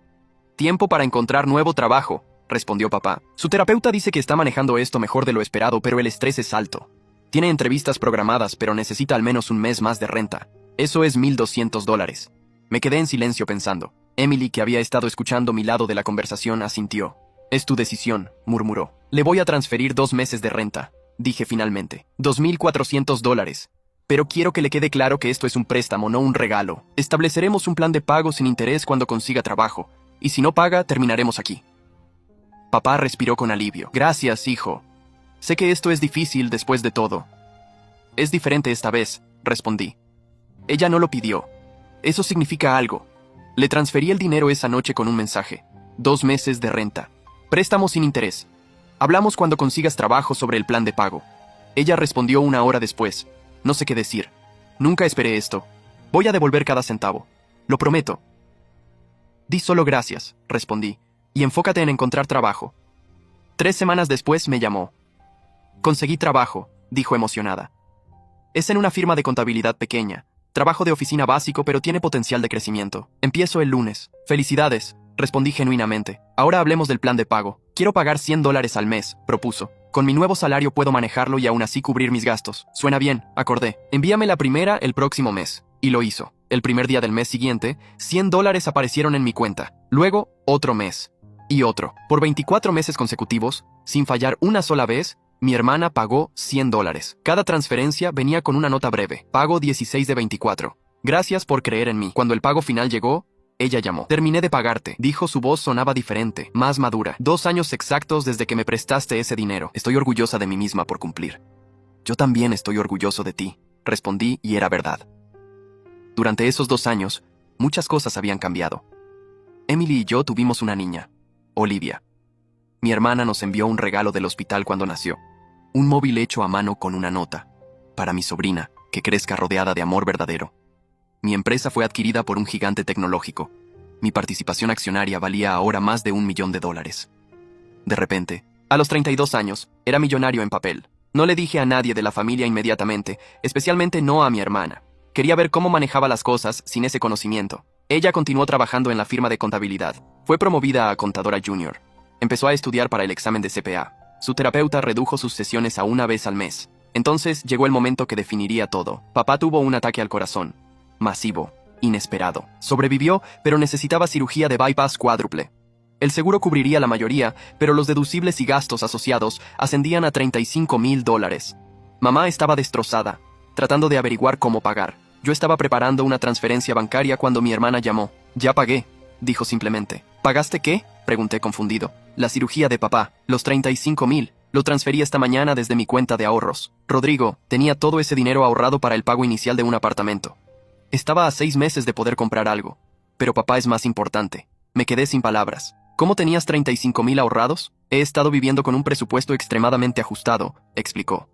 Tiempo para encontrar nuevo trabajo, respondió papá. Su terapeuta dice que está manejando esto mejor de lo esperado, pero el estrés es alto. Tiene entrevistas programadas, pero necesita al menos un mes más de renta. Eso es $1,200. Me quedé en silencio pensando. Emily, que había estado escuchando mi lado de la conversación, asintió. Es tu decisión, murmuró. Le voy a transferir 2 meses de renta, dije finalmente. $2,400. Pero quiero que le quede claro que esto es un préstamo, no un regalo. Estableceremos un plan de pago sin interés cuando consiga trabajo, y si no paga, terminaremos aquí. Papá respiró con alivio. Gracias, hijo. Sé que esto es difícil después de todo. Es diferente esta vez, respondí. Ella no lo pidió. Eso significa algo. Le transferí el dinero esa noche con un mensaje. 2 meses de renta. Préstamo sin interés. Hablamos cuando consigas trabajo sobre el plan de pago. Ella respondió 1 hora después. No sé qué decir. Nunca esperé esto. Voy a devolver cada centavo. Lo prometo. Di solo gracias, respondí, y enfócate en encontrar trabajo. 3 semanas después me llamó. Conseguí trabajo, dijo emocionada. Es en una firma de contabilidad pequeña. Trabajo de oficina básico, pero tiene potencial de crecimiento. Empiezo el lunes. Felicidades, respondí genuinamente. Ahora hablemos del plan de pago. Quiero pagar $100 al mes, propuso. Con mi nuevo salario puedo manejarlo y aún así cubrir mis gastos. Suena bien, acordé. Envíame la primera el próximo mes. Y lo hizo. El primer día del mes siguiente, $100 aparecieron en mi cuenta. Luego, otro mes. Y otro. Por 24 meses consecutivos, sin fallar una sola vez, mi hermana pagó $100. Cada transferencia venía con una nota breve. Pago 16 de 24. Gracias por creer en mí. Cuando el pago final llegó, ella llamó. Terminé de pagarte, dijo. Su voz sonaba diferente, más madura. 2 años exactos desde que me prestaste ese dinero. Estoy orgullosa de mí misma por cumplir. Yo también estoy orgulloso de ti, respondí, y era verdad. Durante esos 2 años, muchas cosas habían cambiado. Emily y yo tuvimos una niña, Olivia. Mi hermana nos envió un regalo del hospital cuando nació. Un móvil hecho a mano con una nota. Para mi sobrina, que crezca rodeada de amor verdadero. Mi empresa fue adquirida por un gigante tecnológico. Mi participación accionaria valía ahora más de $1 millón. De repente, a los 32 años, era millonario en papel. No le dije a nadie de la familia inmediatamente, especialmente no a mi hermana. Quería ver cómo manejaba las cosas sin ese conocimiento. Ella continuó trabajando en la firma de contabilidad. Fue promovida a contadora junior. Empezó a estudiar para el examen de CPA. Su terapeuta redujo sus sesiones a 1 vez al mes. Entonces llegó el momento que definiría todo. Papá tuvo un ataque al corazón. Masivo, inesperado. Sobrevivió, pero necesitaba cirugía de bypass cuádruple. El seguro cubriría la mayoría, pero los deducibles y gastos asociados ascendían a $35,000. Mamá estaba destrozada, tratando de averiguar cómo pagar. Yo estaba preparando una transferencia bancaria cuando mi hermana llamó. Ya pagué, dijo simplemente. ¿Pagaste qué?, pregunté confundido. La cirugía de papá, los $35,000. Lo transferí esta mañana desde mi cuenta de ahorros. Rodrigo tenía todo ese dinero ahorrado para el pago inicial de un apartamento. Estaba a 6 meses de poder comprar algo. Pero papá es más importante. Me quedé sin palabras. ¿Cómo tenías $35,000 ahorrados? He estado viviendo con un presupuesto extremadamente ajustado, explicó.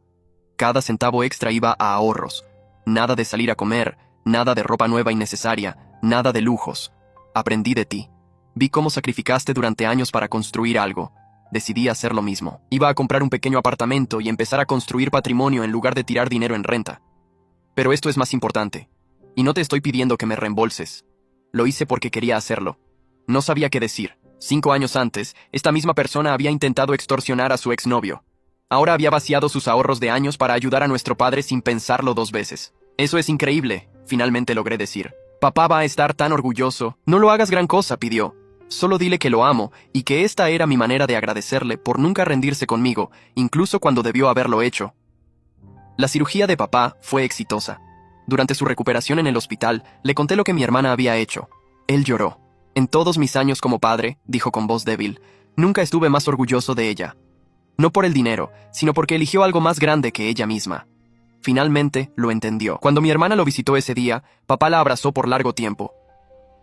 Cada centavo extra iba a ahorros. Nada de salir a comer, nada de ropa nueva innecesaria, nada de lujos. Aprendí de ti. Vi cómo sacrificaste durante años para construir algo. Decidí hacer lo mismo. Iba a comprar un pequeño apartamento y empezar a construir patrimonio en lugar de tirar dinero en renta. Pero esto es más importante. Y no te estoy pidiendo que me reembolses. Lo hice porque quería hacerlo. No sabía qué decir. 5 años antes, esta misma persona había intentado extorsionar a su exnovio. Ahora había vaciado sus ahorros de años para ayudar a nuestro padre sin pensarlo 2 veces. Eso es increíble, finalmente logré decir. Papá va a estar tan orgulloso. No lo hagas gran cosa, pidió. Solo dile que lo amo y que esta era mi manera de agradecerle por nunca rendirse conmigo, incluso cuando debió haberlo hecho. La cirugía de papá fue exitosa. Durante su recuperación en el hospital, le conté lo que mi hermana había hecho. Él lloró. En todos mis años como padre, dijo con voz débil, nunca estuve más orgulloso de ella. No por el dinero, sino porque eligió algo más grande que ella misma. Finalmente, lo entendió. Cuando mi hermana lo visitó ese día, papá la abrazó por largo tiempo.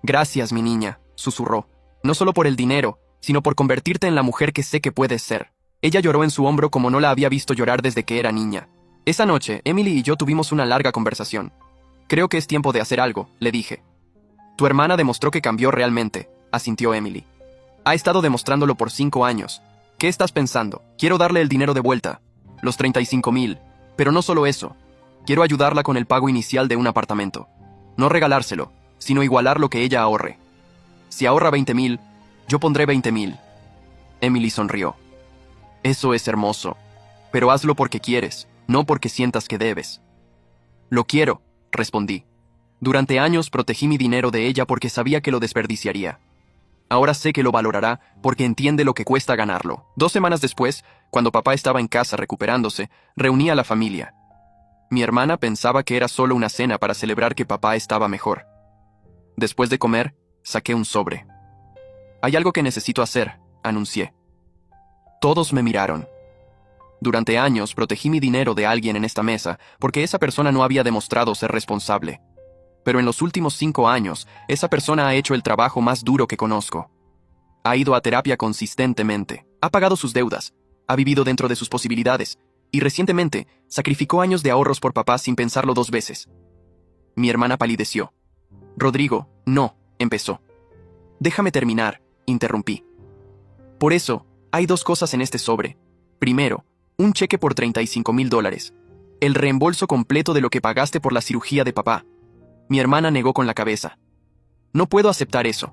Gracias, mi niña, susurró. No solo por el dinero, sino por convertirte en la mujer que sé que puedes ser. Ella lloró en su hombro como no la había visto llorar desde que era niña. Esa noche, Emily y yo tuvimos una larga conversación. Creo que es tiempo de hacer algo, le dije. Tu hermana demostró que cambió realmente, asintió Emily. Ha estado demostrándolo por 5 años. ¿Qué estás pensando? Quiero darle el dinero de vuelta. Los 35,000. Pero no solo eso. Quiero ayudarla con el pago inicial de un apartamento. No regalárselo, sino igualar lo que ella ahorre. Si ahorra 20,000, yo pondré 20,000. Emily sonrió. Eso es hermoso. Pero hazlo porque quieres, no porque sientas que debes. Lo quiero, respondí. Durante años protegí mi dinero de ella porque sabía que lo desperdiciaría. Ahora sé que lo valorará porque entiende lo que cuesta ganarlo. 2 semanas después, cuando papá estaba en casa recuperándose, reuní a la familia. Mi hermana pensaba que era solo una cena para celebrar que papá estaba mejor. Después de comer, saqué un sobre. Hay algo que necesito hacer, anuncié. Todos me miraron. Durante años protegí mi dinero de alguien en esta mesa porque esa persona no había demostrado ser responsable. Pero en los últimos 5 años, esa persona ha hecho el trabajo más duro que conozco. Ha ido a terapia consistentemente, ha pagado sus deudas, ha vivido dentro de sus posibilidades, y recientemente sacrificó años de ahorros por papá sin pensarlo 2 veces. Mi hermana palideció. Rodrigo, no, empezó. Déjame terminar, interrumpí. Por eso, hay 2 cosas en este sobre. Primero, un cheque por $35,000. El reembolso completo de lo que pagaste por la cirugía de papá. Mi hermana negó con la cabeza. No puedo aceptar eso.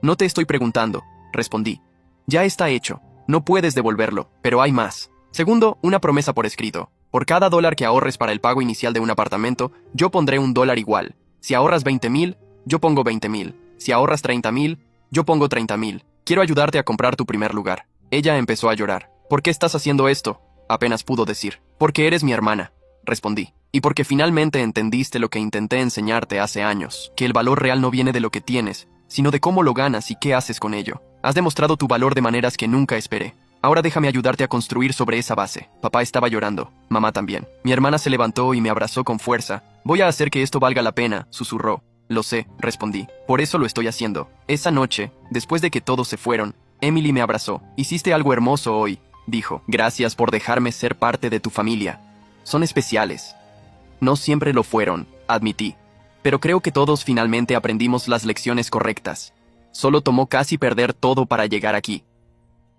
No te estoy preguntando, respondí. Ya está hecho, no puedes devolverlo, pero hay más. Segundo, una promesa por escrito. Por cada $1 que ahorres para el pago inicial de un apartamento, yo pondré $1 igual. Si ahorras 20,000, yo pongo 20,000. Si ahorras 30,000, yo pongo 30,000. Quiero ayudarte a comprar tu primer lugar. Ella empezó a llorar. ¿Por qué estás haciendo esto? Apenas pudo decir. Porque eres mi hermana, respondí. Y porque finalmente entendiste lo que intenté enseñarte hace años, que el valor real no viene de lo que tienes, sino de cómo lo ganas y qué haces con ello. Has demostrado tu valor de maneras que nunca esperé. Ahora déjame ayudarte a construir sobre esa base. Papá estaba llorando, mamá también. Mi hermana se levantó y me abrazó con fuerza. Voy a hacer que esto valga la pena, susurró. Lo sé, respondí. Por eso lo estoy haciendo. Esa noche, después de que todos se fueron, Emily me abrazó. Hiciste algo hermoso hoy, dijo. Gracias por dejarme ser parte de tu familia. Son especiales. No siempre lo fueron, admití. Pero creo que todos finalmente aprendimos las lecciones correctas. Solo tomó casi perder todo para llegar aquí.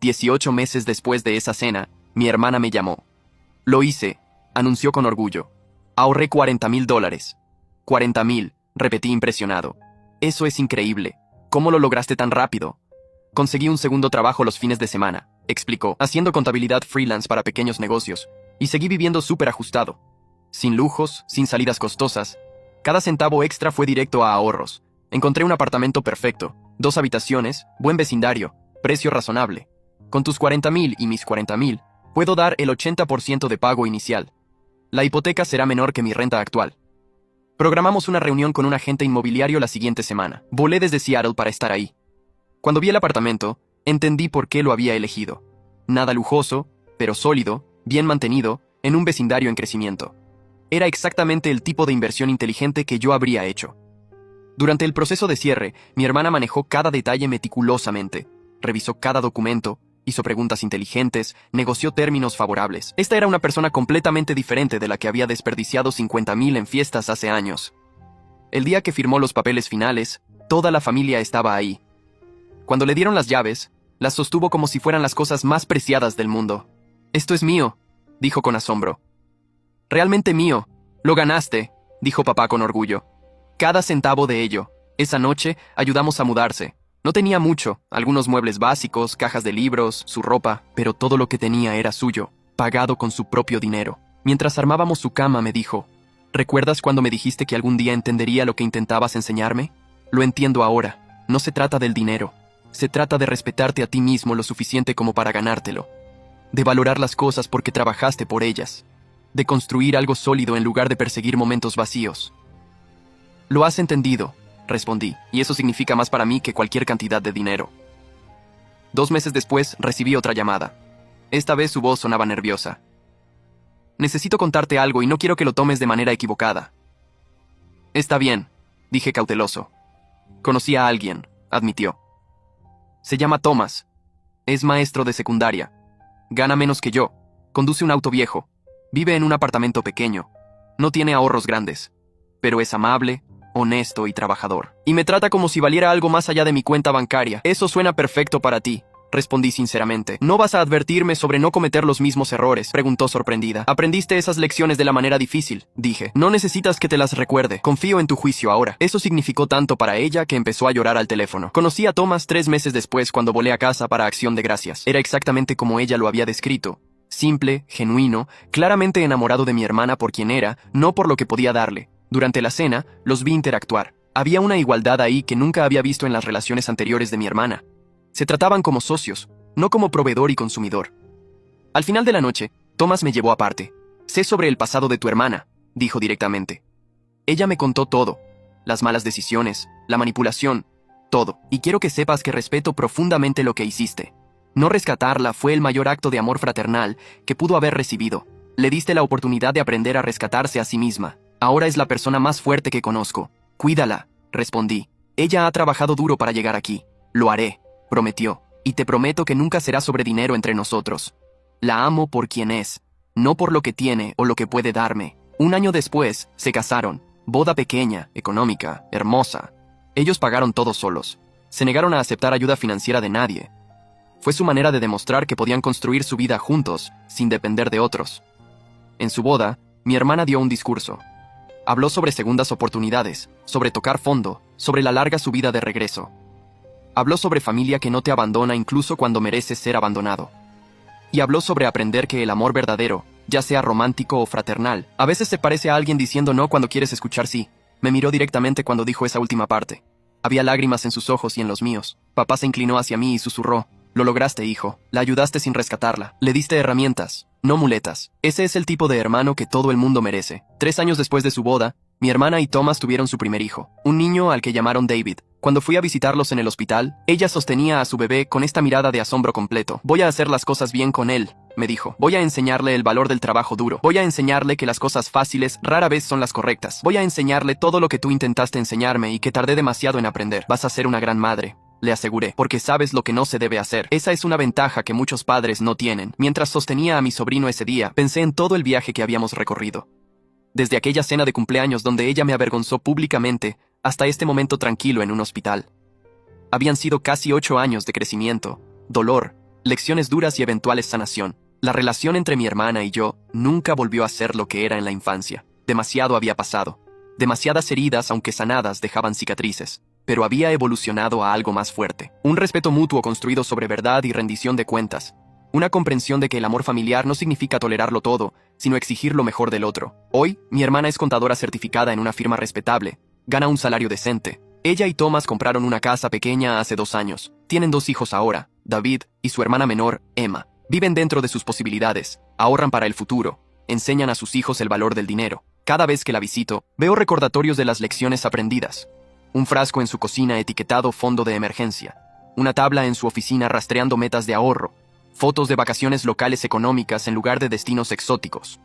18 meses después de esa cena, mi hermana me llamó. Lo hice, anunció con orgullo. Ahorré $40,000. 40,000, repetí impresionado. Eso es increíble. ¿Cómo lo lograste tan rápido? Conseguí un segundo trabajo los fines de semana, explicó, haciendo contabilidad freelance para pequeños negocios, y seguí viviendo súper ajustado. Sin lujos, sin salidas costosas. Cada centavo extra fue directo a ahorros. Encontré un apartamento perfecto, 2 habitaciones, buen vecindario, precio razonable. Con tus 40,000 y mis 40,000, puedo dar el 80% de pago inicial. La hipoteca será menor que mi renta actual. Programamos una reunión con un agente inmobiliario la siguiente semana. Volé desde Seattle para estar ahí. Cuando vi el apartamento, entendí por qué lo había elegido. Nada lujoso, pero sólido, bien mantenido, en un vecindario en crecimiento. Era exactamente el tipo de inversión inteligente que yo habría hecho. Durante el proceso de cierre, mi hermana manejó cada detalle meticulosamente, revisó cada documento, hizo preguntas inteligentes, negoció términos favorables. Esta era una persona completamente diferente de la que había desperdiciado 50,000 en fiestas hace años. El día que firmó los papeles finales, toda la familia estaba ahí. Cuando le dieron las llaves, las sostuvo como si fueran las cosas más preciadas del mundo. Esto es mío, dijo con asombro. Realmente mío. Lo ganaste, dijo papá con orgullo. Cada centavo de ello. Esa noche ayudamos a mudarse. No tenía mucho, algunos muebles básicos, cajas de libros, su ropa, pero todo lo que tenía era suyo, pagado con su propio dinero. Mientras armábamos su cama me dijo, ¿recuerdas cuando me dijiste que algún día entendería lo que intentabas enseñarme? Lo entiendo ahora. No se trata del dinero. Se trata de respetarte a ti mismo lo suficiente como para ganártelo. De valorar las cosas porque trabajaste por ellas. De construir algo sólido en lugar de perseguir momentos vacíos. Lo has entendido, respondí, y eso significa más para mí que cualquier cantidad de dinero. 2 meses después recibí otra llamada. Esta vez su voz sonaba nerviosa. Necesito contarte algo y no quiero que lo tomes de manera equivocada. Está bien, dije cauteloso. Conocí a alguien, admitió. Se llama Thomas. Es maestro de secundaria. Gana menos que yo. Conduce un auto viejo. Vive en un apartamento pequeño. No tiene ahorros grandes. Pero es amable, honesto y trabajador. Y me trata como si valiera algo más allá de mi cuenta bancaria. Eso suena perfecto para ti, respondí sinceramente. ¿No vas a advertirme sobre no cometer los mismos errores?, preguntó sorprendida. Aprendiste esas lecciones de la manera difícil, dije. No necesitas que te las recuerde. Confío en tu juicio ahora. Eso significó tanto para ella que empezó a llorar al teléfono. Conocí a Thomas 3 meses después cuando volé a casa para Acción de Gracias. Era exactamente como ella lo había descrito. Simple, genuino, claramente enamorado de mi hermana por quien era, no por lo que podía darle. Durante la cena, los vi interactuar. Había una igualdad ahí que nunca había visto en las relaciones anteriores de mi hermana. Se trataban como socios, no como proveedor y consumidor. Al final de la noche, Thomas me llevó aparte. Sé sobre el pasado de tu hermana, dijo directamente. Ella me contó todo. Las malas decisiones, la manipulación, todo. Y quiero que sepas que respeto profundamente lo que hiciste. No rescatarla fue el mayor acto de amor fraternal que pudo haber recibido. Le diste la oportunidad de aprender a rescatarse a sí misma. Ahora es la persona más fuerte que conozco. Cuídala, respondí. Ella ha trabajado duro para llegar aquí. Lo haré, prometió. Y te prometo que nunca será sobre dinero entre nosotros. La amo por quien es, no por lo que tiene o lo que puede darme. Un año después, se casaron. Boda pequeña, económica, hermosa. Ellos pagaron todo solos. Se negaron a aceptar ayuda financiera de nadie. Fue su manera de demostrar que podían construir su vida juntos, sin depender de otros. En su boda, mi hermana dio un discurso. Habló sobre segundas oportunidades, sobre tocar fondo, sobre la larga subida de regreso. Habló sobre familia que no te abandona incluso cuando mereces ser abandonado. Y habló sobre aprender que el amor verdadero, ya sea romántico o fraternal, a veces se parece a alguien diciendo no cuando quieres escuchar sí. Me miró directamente cuando dijo esa última parte. Había lágrimas en sus ojos y en los míos. Papá se inclinó hacia mí y susurró. Lo lograste, hijo. La ayudaste sin rescatarla. Le diste herramientas, no muletas. Ese es el tipo de hermano que todo el mundo merece. 3 años después de su boda, mi hermana y Thomas tuvieron su primer hijo, un niño al que llamaron David. Cuando fui a visitarlos en el hospital, ella sostenía a su bebé con esta mirada de asombro completo. Voy a hacer las cosas bien con él, me dijo. Voy a enseñarle el valor del trabajo duro. Voy a enseñarle que las cosas fáciles rara vez son las correctas. Voy a enseñarle todo lo que tú intentaste enseñarme y que tardé demasiado en aprender. Vas a ser una gran madre, le aseguré, porque sabes lo que no se debe hacer. Esa es una ventaja que muchos padres no tienen. Mientras sostenía a mi sobrino ese día, pensé en todo el viaje que habíamos recorrido. Desde aquella cena de cumpleaños donde ella me avergonzó públicamente, hasta este momento tranquilo en un hospital. Habían sido casi 8 años de crecimiento, dolor, lecciones duras y eventuales sanación. La relación entre mi hermana y yo nunca volvió a ser lo que era en la infancia. Demasiado había pasado. Demasiadas heridas, aunque sanadas, dejaban cicatrices. Pero había evolucionado a algo más fuerte. Un respeto mutuo construido sobre verdad y rendición de cuentas. Una comprensión de que el amor familiar no significa tolerarlo todo, sino exigir lo mejor del otro. Hoy, mi hermana es contadora certificada en una firma respetable. Gana un salario decente. Ella y Thomas compraron una casa pequeña hace 2 años. Tienen 2 hijos ahora, David y su hermana menor, Emma. Viven dentro de sus posibilidades, ahorran para el futuro, enseñan a sus hijos el valor del dinero. Cada vez que la visito, veo recordatorios de las lecciones aprendidas. Un frasco en su cocina etiquetado fondo de emergencia. Una tabla en su oficina rastreando metas de ahorro. Fotos de vacaciones locales económicas en lugar de destinos exóticos.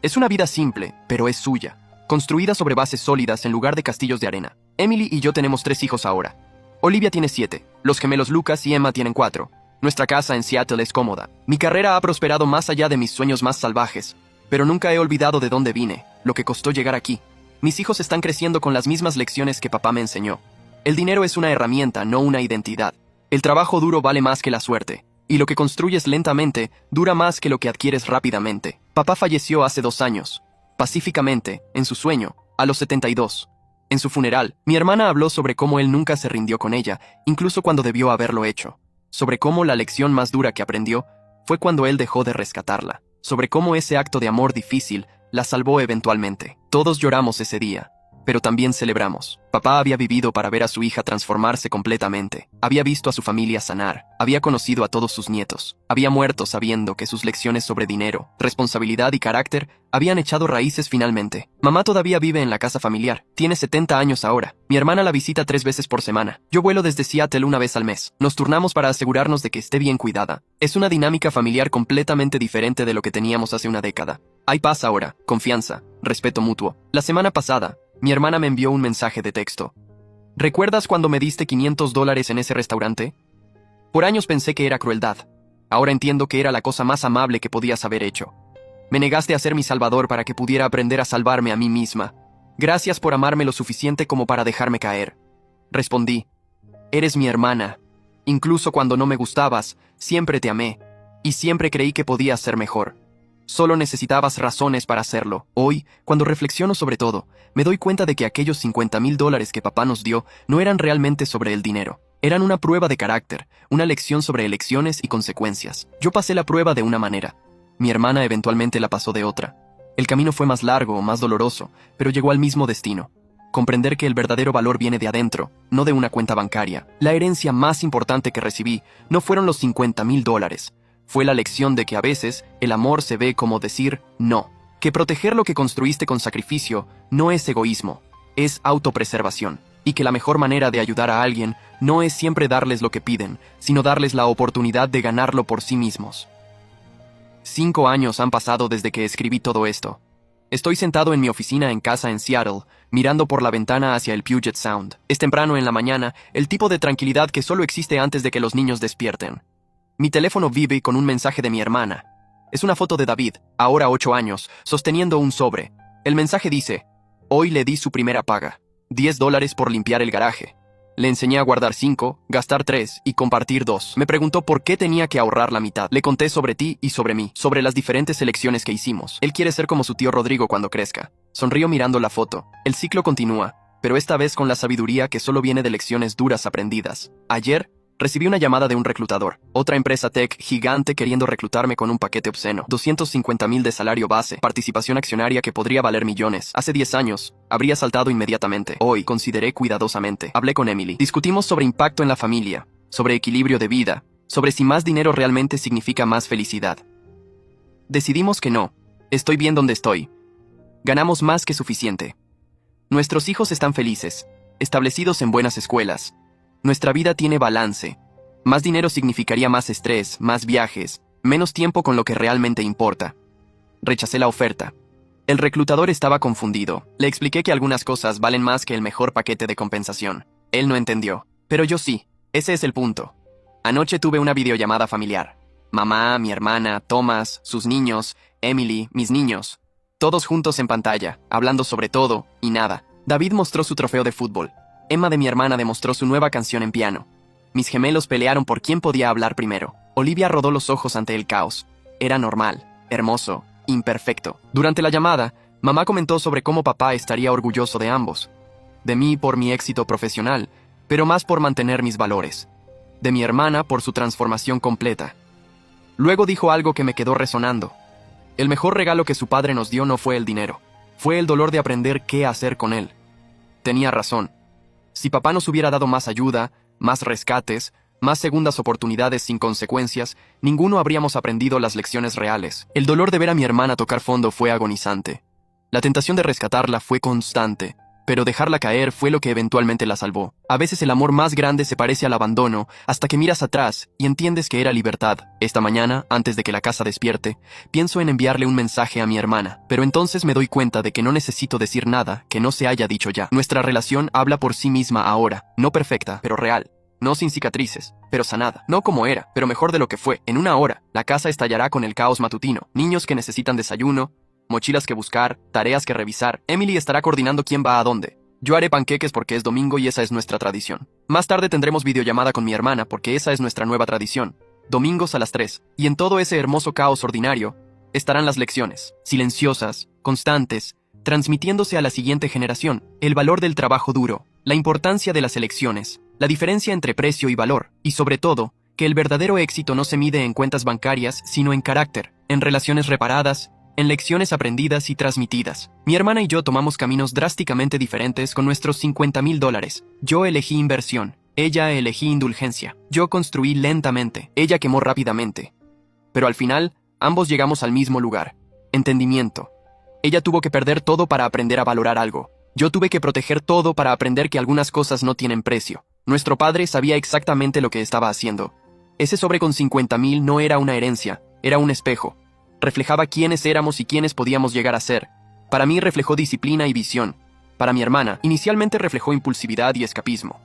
Es una vida simple, pero es suya. Construida sobre bases sólidas en lugar de castillos de arena. Emily y yo tenemos 3 hijos ahora. Olivia tiene 7. Los gemelos Lucas y Emma tienen 4. Nuestra casa en Seattle es cómoda. Mi carrera ha prosperado más allá de mis sueños más salvajes. Pero nunca he olvidado de dónde vine, lo que costó llegar aquí. Mis hijos están creciendo con las mismas lecciones que papá me enseñó. El dinero es una herramienta, no una identidad. El trabajo duro vale más que la suerte. Y lo que construyes lentamente dura más que lo que adquieres rápidamente. Papá falleció hace 2 años. Pacíficamente, en su sueño, a los 72. En su funeral, mi hermana habló sobre cómo él nunca se rindió con ella, incluso cuando debió haberlo hecho. Sobre cómo la lección más dura que aprendió fue cuando él dejó de rescatarla. Sobre cómo ese acto de amor difícil la salvó eventualmente. Todos lloramos ese día, pero también celebramos. Papá había vivido para ver a su hija transformarse completamente. Había visto a su familia sanar. Había conocido a todos sus nietos. Había muerto sabiendo que sus lecciones sobre dinero, responsabilidad y carácter habían echado raíces finalmente. Mamá todavía vive en la casa familiar. Tiene 70 años ahora. Mi hermana la visita 3 veces por semana. Yo vuelo desde Seattle 1 vez al mes. Nos turnamos para asegurarnos de que esté bien cuidada. Es una dinámica familiar completamente diferente de lo que teníamos hace una década. Hay paz ahora, confianza, respeto mutuo. La semana pasada, mi hermana me envió un mensaje de texto. ¿Recuerdas cuando me diste $500 en ese restaurante? Por años pensé que era crueldad. Ahora entiendo que era la cosa más amable que podías haber hecho. Me negaste a ser mi salvador para que pudiera aprender a salvarme a mí misma. Gracias por amarme lo suficiente como para dejarme caer. Respondí, eres mi hermana. Incluso cuando no me gustabas, siempre te amé, y siempre creí que podías ser mejor. Solo necesitabas razones para hacerlo. Hoy, cuando reflexiono sobre todo, me doy cuenta de que aquellos $50,000 que papá nos dio no eran realmente sobre el dinero. Eran una prueba de carácter, una lección sobre elecciones y consecuencias. Yo pasé la prueba de una manera. Mi hermana eventualmente la pasó de otra. El camino fue más largo, más doloroso, pero llegó al mismo destino. Comprender que el verdadero valor viene de adentro, no de una cuenta bancaria. La herencia más importante que recibí no fueron los $50,000. Fue la lección de que a veces el amor se ve como decir no. Que proteger lo que construiste con sacrificio no es egoísmo, es autopreservación. Y que la mejor manera de ayudar a alguien no es siempre darles lo que piden, sino darles la oportunidad de ganarlo por sí mismos. 5 años han pasado desde que escribí todo esto. Estoy sentado en mi oficina en casa en Seattle, mirando por la ventana hacia el Puget Sound. Es temprano en la mañana, el tipo de tranquilidad que solo existe antes de que los niños despierten. Mi teléfono vibre con un mensaje de mi hermana. Es una foto de David, ahora 8 años, sosteniendo un sobre. El mensaje dice, hoy le di su primera paga, $10 por limpiar el garaje. Le enseñé a guardar 5, gastar 3 y compartir 2. Me preguntó por qué tenía que ahorrar la mitad. Le conté sobre ti y sobre mí, sobre las diferentes elecciones que hicimos. Él quiere ser como su tío Rodrigo cuando crezca. Sonrío mirando la foto. El ciclo continúa, pero esta vez con la sabiduría que solo viene de lecciones duras aprendidas. Ayer, recibí una llamada de un reclutador. Otra empresa tech gigante queriendo reclutarme con un paquete obsceno. $250,000 de salario base, participación accionaria que podría valer millones. Hace 10 años, habría saltado inmediatamente. Hoy, consideré cuidadosamente. Hablé con Emily. Discutimos sobre impacto en la familia, sobre equilibrio de vida, sobre si más dinero realmente significa más felicidad. Decidimos que no. Estoy bien donde estoy. Ganamos más que suficiente. Nuestros hijos están felices, establecidos en buenas escuelas. Nuestra vida tiene balance. Más dinero significaría más estrés, más viajes, menos tiempo con lo que realmente importa. Rechacé la oferta. El reclutador estaba confundido. Le expliqué que algunas cosas valen más que el mejor paquete de compensación. Él no entendió. Pero yo sí. Ese es el punto. Anoche tuve una videollamada familiar. Mamá, mi hermana, Thomas, sus niños, Emily, mis niños. Todos juntos en pantalla, hablando sobre todo y nada. David mostró su trofeo de fútbol. Emma de mi hermana demostró su nueva canción en piano. Mis gemelos pelearon por quién podía hablar primero. Olivia rodó los ojos ante el caos. Era normal, hermoso, imperfecto. Durante la llamada, mamá comentó sobre cómo papá estaría orgulloso de ambos. De mí por mi éxito profesional, pero más por mantener mis valores. De mi hermana por su transformación completa. Luego dijo algo que me quedó resonando. El mejor regalo que su padre nos dio no fue el dinero. Fue el dolor de aprender qué hacer con él. Tenía razón. Si papá nos hubiera dado más ayuda, más rescates, más segundas oportunidades sin consecuencias, ninguno habríamos aprendido las lecciones reales. El dolor de ver a mi hermana tocar fondo fue agonizante. La tentación de rescatarla fue constante, pero dejarla caer fue lo que eventualmente la salvó. A veces el amor más grande se parece al abandono hasta que miras atrás y entiendes que era libertad. Esta mañana, antes de que la casa despierte, pienso en enviarle un mensaje a mi hermana, pero entonces me doy cuenta de que no necesito decir nada que no se haya dicho ya. Nuestra relación habla por sí misma ahora, no perfecta, pero real. No sin cicatrices, pero sanada. No como era, pero mejor de lo que fue. En una hora, la casa estallará con el caos matutino. Niños que necesitan desayuno, mochilas que buscar, tareas que revisar. Emily estará coordinando quién va a dónde. Yo haré panqueques porque es domingo y esa es nuestra tradición. Más tarde tendremos videollamada con mi hermana porque esa es nuestra nueva tradición. Domingos a las 3. Y en todo ese hermoso caos ordinario, estarán las lecciones. Silenciosas, constantes, transmitiéndose a la siguiente generación. El valor del trabajo duro, la importancia de las elecciones, la diferencia entre precio y valor, y sobre todo, que el verdadero éxito no se mide en cuentas bancarias, sino en carácter, en relaciones reparadas, en lecciones aprendidas y transmitidas. Mi hermana y yo tomamos caminos drásticamente diferentes con nuestros $50,000. Yo elegí inversión, ella elegí indulgencia. Yo construí lentamente, ella quemó rápidamente. Pero al final, ambos llegamos al mismo lugar: entendimiento. Ella tuvo que perder todo para aprender a valorar algo. Yo tuve que proteger todo para aprender que algunas cosas no tienen precio. Nuestro padre sabía exactamente lo que estaba haciendo. Ese sobre con 50,000 no era una herencia, era un espejo. Reflejaba quiénes éramos y quiénes podíamos llegar a ser. Para mí reflejó disciplina y visión. Para mi hermana, inicialmente reflejó impulsividad y escapismo.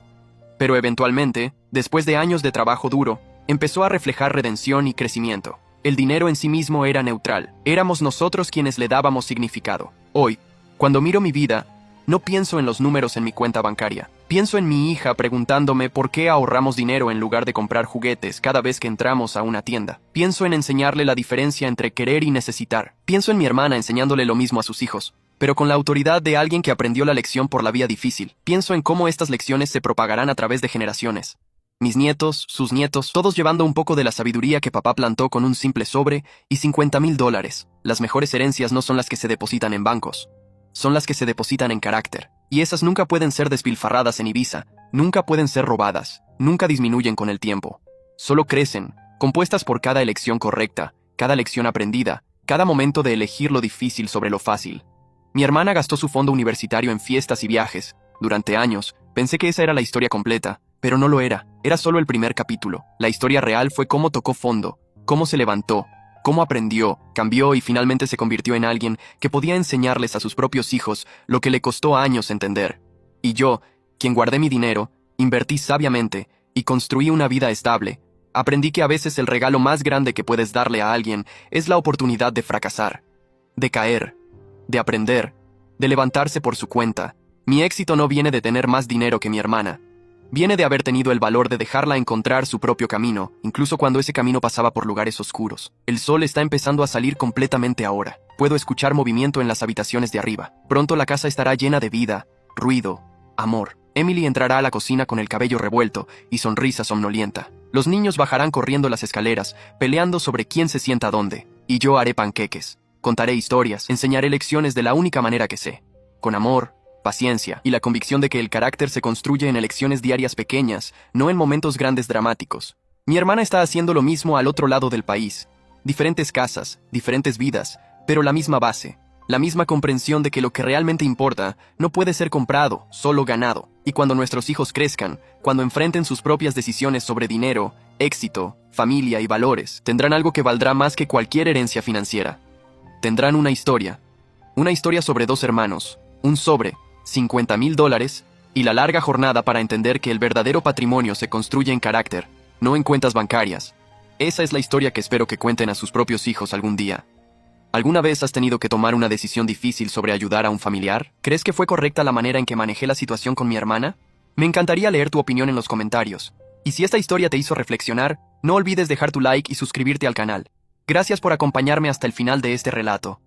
Pero eventualmente, después de años de trabajo duro, empezó a reflejar redención y crecimiento. El dinero en sí mismo era neutral. Éramos nosotros quienes le dábamos significado. Hoy, cuando miro mi vida, no pienso en los números en mi cuenta bancaria. Pienso en mi hija preguntándome por qué ahorramos dinero en lugar de comprar juguetes cada vez que entramos a una tienda. Pienso en enseñarle la diferencia entre querer y necesitar. Pienso en mi hermana enseñándole lo mismo a sus hijos, pero con la autoridad de alguien que aprendió la lección por la vía difícil. Pienso en cómo estas lecciones se propagarán a través de generaciones. Mis nietos, sus nietos, todos llevando un poco de la sabiduría que papá plantó con un simple sobre y $50,000. Las mejores herencias no son las que se depositan en bancos. Son las que se depositan en carácter. Y esas nunca pueden ser despilfarradas en Ibiza, nunca pueden ser robadas, nunca disminuyen con el tiempo. Solo crecen, compuestas por cada elección correcta, cada lección aprendida, cada momento de elegir lo difícil sobre lo fácil. Mi hermana gastó su fondo universitario en fiestas y viajes. Durante años, pensé que esa era la historia completa, pero no lo era. Era solo el primer capítulo. La historia real fue cómo tocó fondo, cómo se levantó, cómo aprendió, cambió y finalmente se convirtió en alguien que podía enseñarles a sus propios hijos lo que le costó años entender. Y yo, quien guardé mi dinero, invertí sabiamente y construí una vida estable, aprendí que a veces el regalo más grande que puedes darle a alguien es la oportunidad de fracasar, de caer, de aprender, de levantarse por su cuenta. Mi éxito no viene de tener más dinero que mi hermana. Viene de haber tenido el valor de dejarla encontrar su propio camino, incluso cuando ese camino pasaba por lugares oscuros. El sol está empezando a salir completamente ahora. Puedo escuchar movimiento en las habitaciones de arriba. Pronto la casa estará llena de vida, ruido, amor. Emily entrará a la cocina con el cabello revuelto y sonrisa somnolienta. Los niños bajarán corriendo las escaleras, peleando sobre quién se sienta dónde. Y yo haré panqueques. Contaré historias, enseñaré lecciones de la única manera que sé. Con amor, paciencia y la convicción de que el carácter se construye en elecciones diarias pequeñas, no en momentos grandes dramáticos. Mi hermana está haciendo lo mismo al otro lado del país. Diferentes casas, diferentes vidas, pero la misma base. La misma comprensión de que lo que realmente importa no puede ser comprado, solo ganado. Y cuando nuestros hijos crezcan, cuando enfrenten sus propias decisiones sobre dinero, éxito, familia y valores, tendrán algo que valdrá más que cualquier herencia financiera. Tendrán una historia sobre dos hermanos, un sobre, $50,000 y la larga jornada para entender que el verdadero patrimonio se construye en carácter, no en cuentas bancarias. Esa es la historia que espero que cuenten a sus propios hijos algún día. ¿Alguna vez has tenido que tomar una decisión difícil sobre ayudar a un familiar? ¿Crees que fue correcta la manera en que manejé la situación con mi hermana? Me encantaría leer tu opinión en los comentarios. Y si esta historia te hizo reflexionar, no olvides dejar tu like y suscribirte al canal. Gracias por acompañarme hasta el final de este relato.